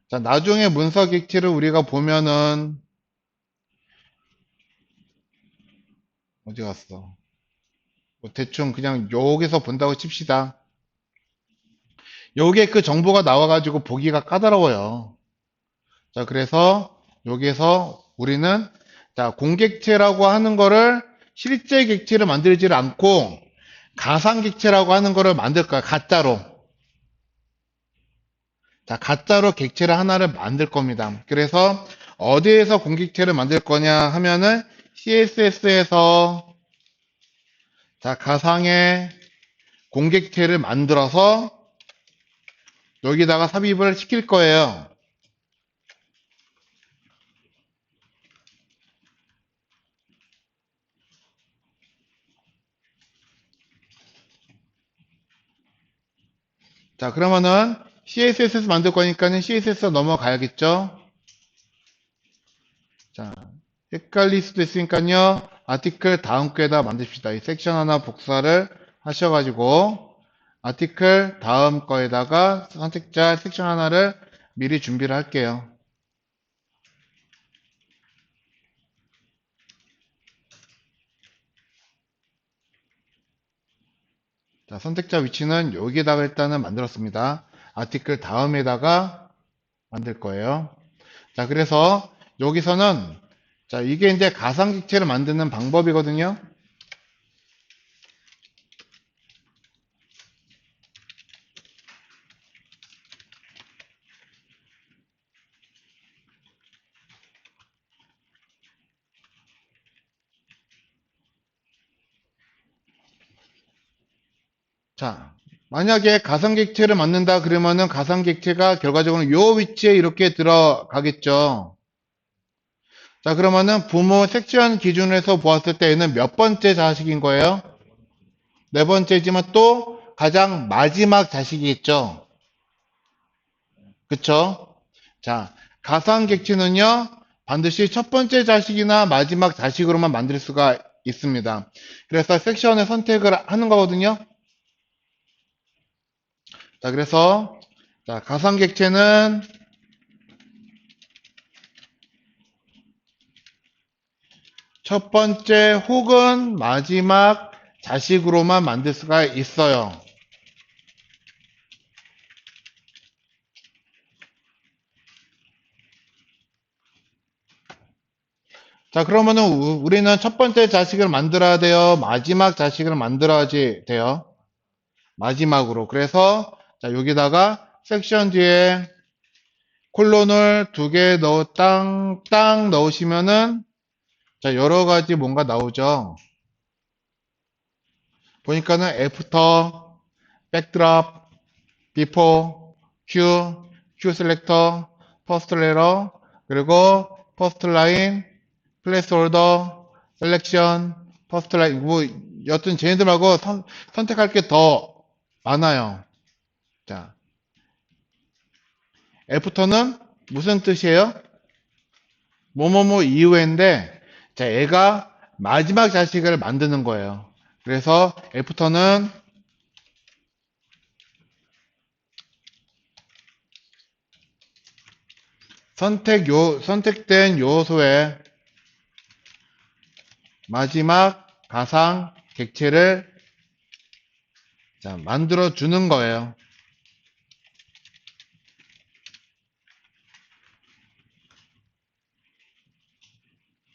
자, 나중에 문서 객체를 우리가 보면은, 어디 갔어? 뭐 대충 그냥 여기서 본다고 칩시다. 여기에 그 정보가 나와가지고 보기가 까다로워요. 자, 그래서 여기에서 우리는 자, 공객체라고 하는 거를 실제 객체를 만들지를 않고 가상 객체라고 하는 거를 만들 거야. 가짜로. 자, 가짜로 객체를 하나를 만들 겁니다. 그래서 어디에서 공객체를 만들 거냐 하면은 CSS에서 자, 가상의 공객체를 만들어서 여기다가 삽입을 시킬 거예요. 자, 그러면은 CSS에서 만들 거니까는 CSS 넘어가야겠죠? 자, 헷갈릴 수도 있으니까요. 아티클 다음 거에다 만듭시다. 이 섹션 하나 복사를 하셔가지고 아티클 다음 거에다가 선택자 섹션 하나를 미리 준비를 할게요. 자, 선택자 위치는 여기에다가 일단은 만들었습니다. 아티클 다음에다가 만들 거예요. 자, 그래서 여기서는 자, 이게 이제 가상객체를 만드는 방법이거든요. 자, 만약에 가상객체를 만든다 그러면은 가상객체가 결과적으로 요 위치에 이렇게 들어가겠죠. 자, 그러면은 부모 섹션 기준으로 해서 보았을 때 얘는 몇 번째 자식인 거예요? 네 번째지만 또 가장 마지막 자식이겠죠. 그쵸? 자, 가상객체는요, 반드시 첫 번째 자식이나 마지막 자식으로만 만들 수가 있습니다. 그래서 섹션을 선택을 하는 거거든요. 자, 그래서, 자, 가상객체는 첫 번째 혹은 마지막 자식으로만 만들 수가 있어요. 자, 그러면은 우리는 첫 번째 자식을 만들어야 돼요. 마지막 자식을 만들어야지 돼요. 마지막으로. 그래서 자, 여기다가 섹션 뒤에 콜론을 두 개 땅 넣으시면은 자, 여러 가지 뭔가 나오죠. 보니까는 애프터, 백드랍, 비포, 큐 셀렉터, 퍼스트 레러, 그리고 퍼스트 라인, 플레이스홀더, 셀렉션, 퍼스트 라인, 뭐, 여튼 쟤네들 말고 선택할 게 더 많아요. 자, 애프터는 무슨 뜻이에요? 뭐뭐뭐 이후인데, 자, 얘가 마지막 자식을 만드는 거예요. 그래서 애프터는 선택된 요소의 마지막 가상 객체를 자, 만들어 주는 거예요.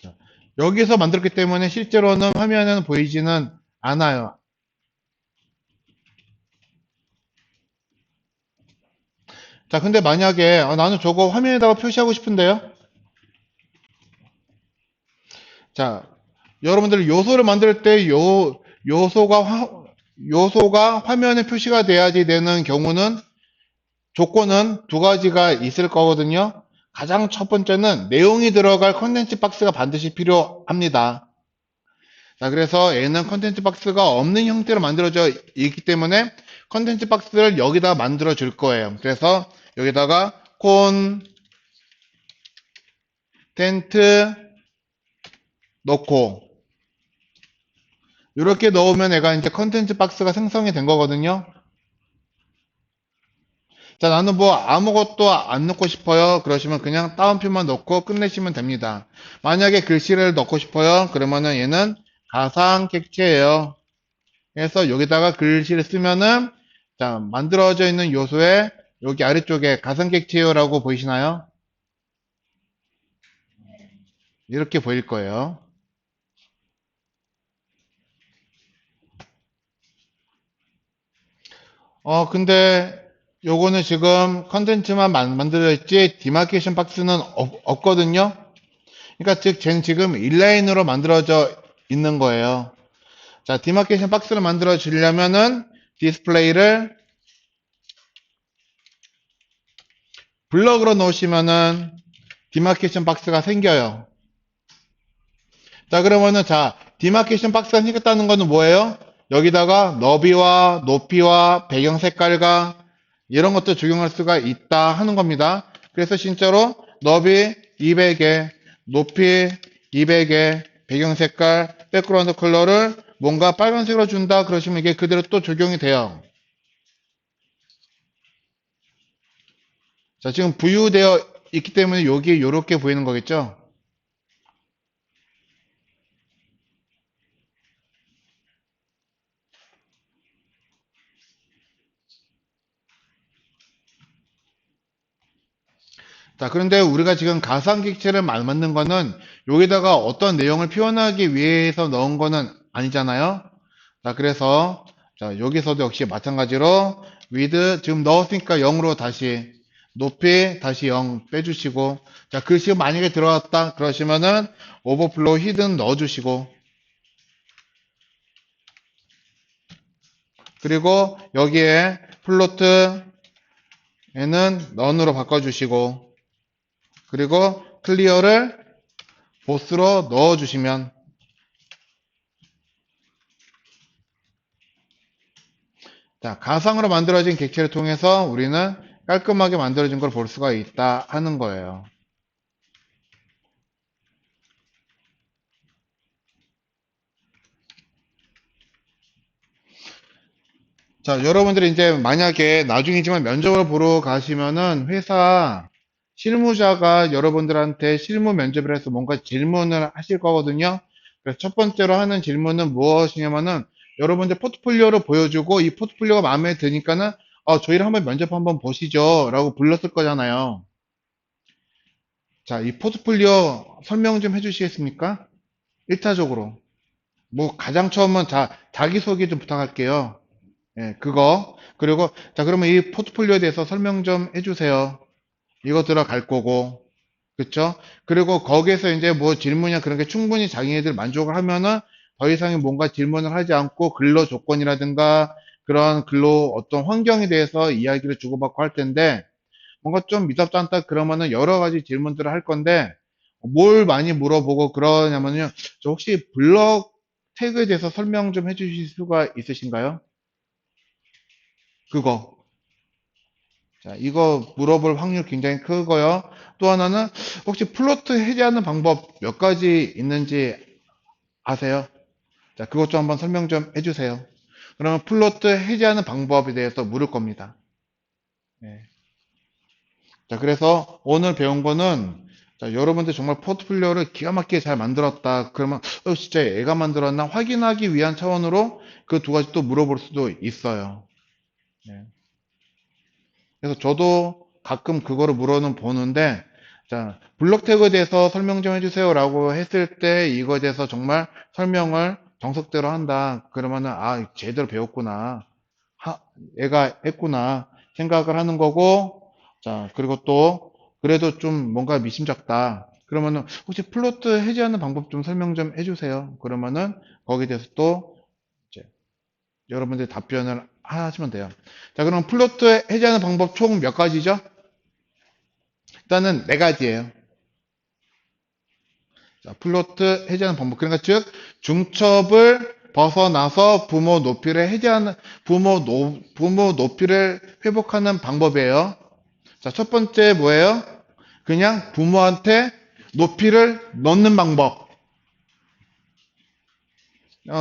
자, 여기서 만들었기 때문에 실제로는 화면에는 보이지는 않아요. 자, 근데 만약에 나는 저거 화면에다가 표시하고 싶은데요. 자, 여러분들 요소를 만들 때 요소가 화면에 표시가 돼야지 되는 경우는 조건은 두 가지가 있을 거거든요. 가장 첫 번째는 내용이 들어갈 컨텐츠 박스가 반드시 필요합니다. 자, 그래서 얘는 컨텐츠 박스가 없는 형태로 만들어져 있기 때문에 컨텐츠 박스를 여기다 만들어 줄 거예요. 그래서 여기다가 콘텐트 넣고 이렇게 넣으면 얘가 이제 컨텐츠 박스가 생성이 된 거거든요. 자, 나는 뭐 아무것도 안 넣고 싶어요. 그러시면 그냥 따옴표만 넣고 끝내시면 됩니다. 만약에 글씨를 넣고 싶어요. 그러면은 얘는 가상 객체예요. 그래서 여기다가 글씨를 쓰면은 자, 만들어져 있는 요소에 여기 아래쪽에 가상 객체요라고 보이시나요? 이렇게 보일 거예요. 근데 요거는 지금 컨텐츠만 만들어 있지 디마케이션 박스는 없거든요. 그러니까 즉 쟤는 지금 인라인으로 만들어져 있는 거예요. 자, 디마케이션 박스를 만들어 주려면은 디스플레이를 블럭으로 놓으시면은 디마케이션 박스가 생겨요. 자, 그러면은 자, 디마케이션 박스가 생겼다는 거는 뭐예요? 여기다가 너비와 높이와 배경 색깔과 이런 것도 적용할 수가 있다 하는 겁니다. 그래서 진짜로 너비 200에 높이 200에 배경 색깔 백그라운드 컬러를 뭔가 빨간색으로 준다 그러시면 이게 그대로 또 적용이 돼요. 자, 지금 부유되어 있기 때문에 여기 이렇게 보이는 거겠죠? 자, 그런데 우리가 지금 가상객체를 만든 거는 여기다가 어떤 내용을 표현하기 위해서 넣은 거는 아니잖아요. 자, 그래서 자, 여기서도 역시 마찬가지로 with 지금 넣었으니까 0으로 다시 높이 다시 0 빼주시고 자, 글씨가 만약에 들어왔다 그러시면은 overflow hidden 넣어주시고 그리고 여기에 플로트에는 none으로 바꿔주시고 그리고 클리어를 보스로 넣어주시면 자, 가상으로 만들어진 객체를 통해서 우리는 깔끔하게 만들어진 걸 볼 수가 있다 하는 거예요. 자, 여러분들이 이제 만약에 나중이지만 면접을 보러 가시면은 회사 실무자가 여러분들한테 실무 면접을 해서 뭔가 질문을 하실 거거든요. 그래서 첫 번째로 하는 질문은 무엇이냐면은 여러분들 포트폴리오를 보여주고 이 포트폴리오가 마음에 드니까는 저희를 한번 면접 한번 보시죠 라고 불렀을 거잖아요. 자, 이 포트폴리오 설명 좀 해주시겠습니까? 1차적으로. 뭐 가장 처음은 자기소개 좀 부탁할게요. 예, 그거. 그리고, 자, 그러면 이 포트폴리오에 대해서 설명 좀 해주세요. 이거 들어갈 거고. 그쵸? 그리고 거기에서 이제 뭐 질문이나 그런 게 충분히 자기네들 만족을 하면은 더 이상의 뭔가 질문을 하지 않고 근로 조건이라든가 그런 근로 어떤 환경에 대해서 이야기를 주고받고 할 텐데 뭔가 좀 미덥지 않다 그러면은 여러 가지 질문들을 할 건데 뭘 많이 물어보고 그러냐면요. 저 혹시 블럭 태그에 대해서 설명 좀 해주실 수가 있으신가요? 그거. 자, 이거 물어볼 확률 굉장히 크고요. 또 하나는 혹시 플로트 해제하는 방법 몇 가지 있는지 아세요? 자, 그것 좀 한번 설명 좀 해주세요. 그러면 플로트 해제하는 방법에 대해서 물을 겁니다. 네. 자, 그래서 오늘 배운 거는 자, 여러분들 정말 포트폴리오를 기가 막히게 잘 만들었다. 그러면 진짜 애가 만들었나 확인하기 위한 차원으로 그 두 가지 또 물어볼 수도 있어요. 네. 그래서 저도 가끔 그거를 물어는 보는데, 자, 블록 태그에 대해서 설명 좀 해주세요 라고 했을 때 이거에 대해서 정말 설명을 정석대로 한다. 그러면은, 제대로 배웠구나. 애가 했구나. 생각을 하는 거고, 자, 그리고 또, 그래도 좀 뭔가 미심쩍다. 그러면은, 혹시 플로트 해제하는 방법 좀 설명 좀 해주세요. 그러면은, 거기에 대해서 또, 이제 여러분들이 답변을 하시면 돼요. 자, 그럼 플로트 해제하는 방법 총 몇 가지죠? 일단은 네 가지예요. 자, 플로트 해제하는 방법. 그러니까 즉 중첩을 벗어나서 부모 높이를 해제하는 부모 높이를 회복하는 방법이에요. 자, 첫 번째 뭐예요? 그냥 부모한테 높이를 넣는 방법.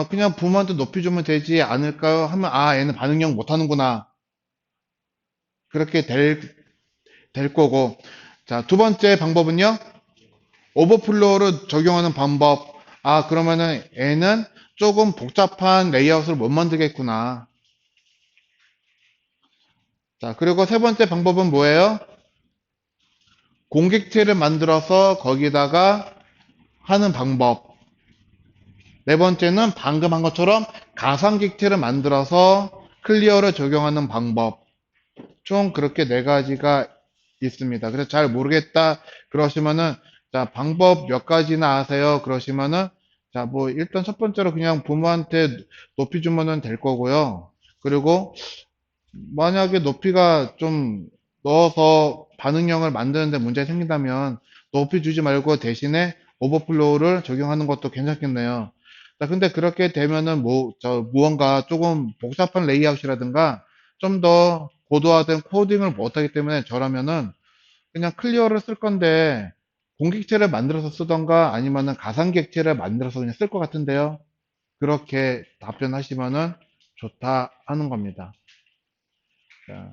그냥 부모한테 높이 주면 되지 않을까요? 하면 얘는 반응력 못 하는구나. 그렇게 될 거고. 자, 두 번째 방법은요. 오버플로우를 적용하는 방법. 그러면은 얘는 조금 복잡한 레이아웃을 못 만들겠구나. 자, 그리고 세 번째 방법은 뭐예요? 공객체를 만들어서 거기다가 하는 방법. 네 번째는 방금 한 것처럼 가상객체를 만들어서 클리어를 적용하는 방법. 총 그렇게 네 가지가 있습니다. 그래서 잘 모르겠다 그러시면은 자 방법 몇 가지나 아세요? 그러시면은 자 뭐 일단 첫 번째로 그냥 부모한테 높이 주면은 될 거고요. 그리고 만약에 높이가 좀 넣어서 반응형을 만드는데 문제 생긴다면 높이 주지 말고 대신에 오버플로우를 적용하는 것도 괜찮겠네요. 자, 근데 그렇게 되면은 무언가 조금 복잡한 레이아웃이라든가 좀 더 고도화된 코딩을 못하기 때문에 저라면은 그냥 클리어를 쓸 건데 공객체를 만들어서 쓰던가 아니면은 가상객체를 만들어서 그냥 쓸 것 같은데요. 그렇게 답변하시면은 좋다 하는 겁니다. 자,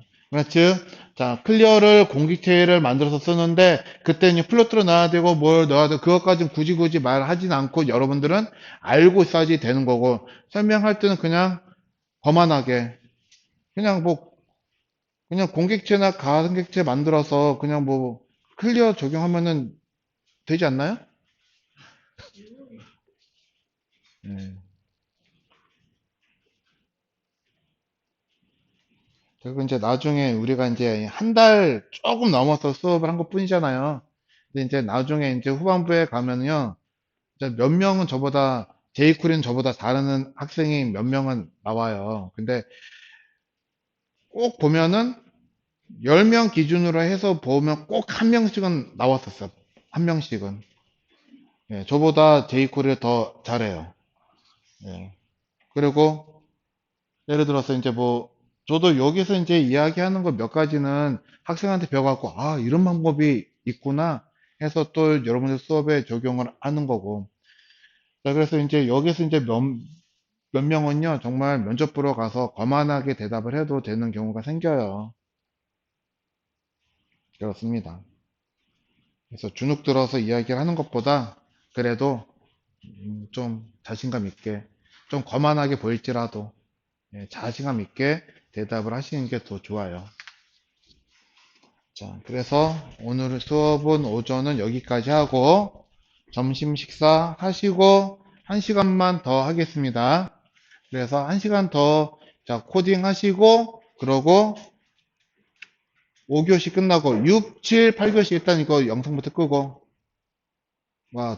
즉, 자, 클리어를 공기체를 만들어서 쓰는데, 그때는 플로트로 넣어야 되고, 뭘 넣어야 되고, 그것까지는 굳이 말하진 않고, 여러분들은 알고 있어야지 되는 거고, 설명할 때는 그냥 거만하게, 그냥 뭐, 그냥 공객체나 가상객체 만들어서, 그냥 뭐, 클리어 적용하면은 되지 않나요? 네. 그리고 이제 나중에 우리가 이제 한 달 조금 넘어서 수업을 한 것 뿐이잖아요. 근데 이제 나중에 이제 후반부에 가면요. 이제 몇 명은 저보다, 제이쿨은 저보다 잘하는 학생이 몇 명은 나와요. 근데 꼭 보면은 10명 기준으로 해서 보면 꼭 한 명씩은 나왔었어요. 한 명씩은. 예, 저보다 제이쿨이 더 잘해요. 예. 그리고 예를 들어서 이제 뭐 저도 여기서 이제 이야기하는 거 몇 가지는 학생한테 배워갖고 아 이런 방법이 있구나 해서 또 여러분들 수업에 적용을 하는 거고 자 그래서 이제 여기서 이제 몇 명은요 정말 면접 보러 가서 거만하게 대답을 해도 되는 경우가 생겨요. 그렇습니다. 그래서 주눅 들어서 이야기를 하는 것보다 그래도 좀 자신감 있게 좀 거만하게 보일지라도 예, 자신감 있게 대답을 하시는 게 더 좋아요. 자, 그래서 오늘 수업은 오전은 여기까지 하고 점심 식사 하시고 1시간만 더 하겠습니다. 그래서 1시간 더 자, 코딩 하시고 그러고 5교시 끝나고 6, 7, 8교시 일단 이거 영상부터 끄고 와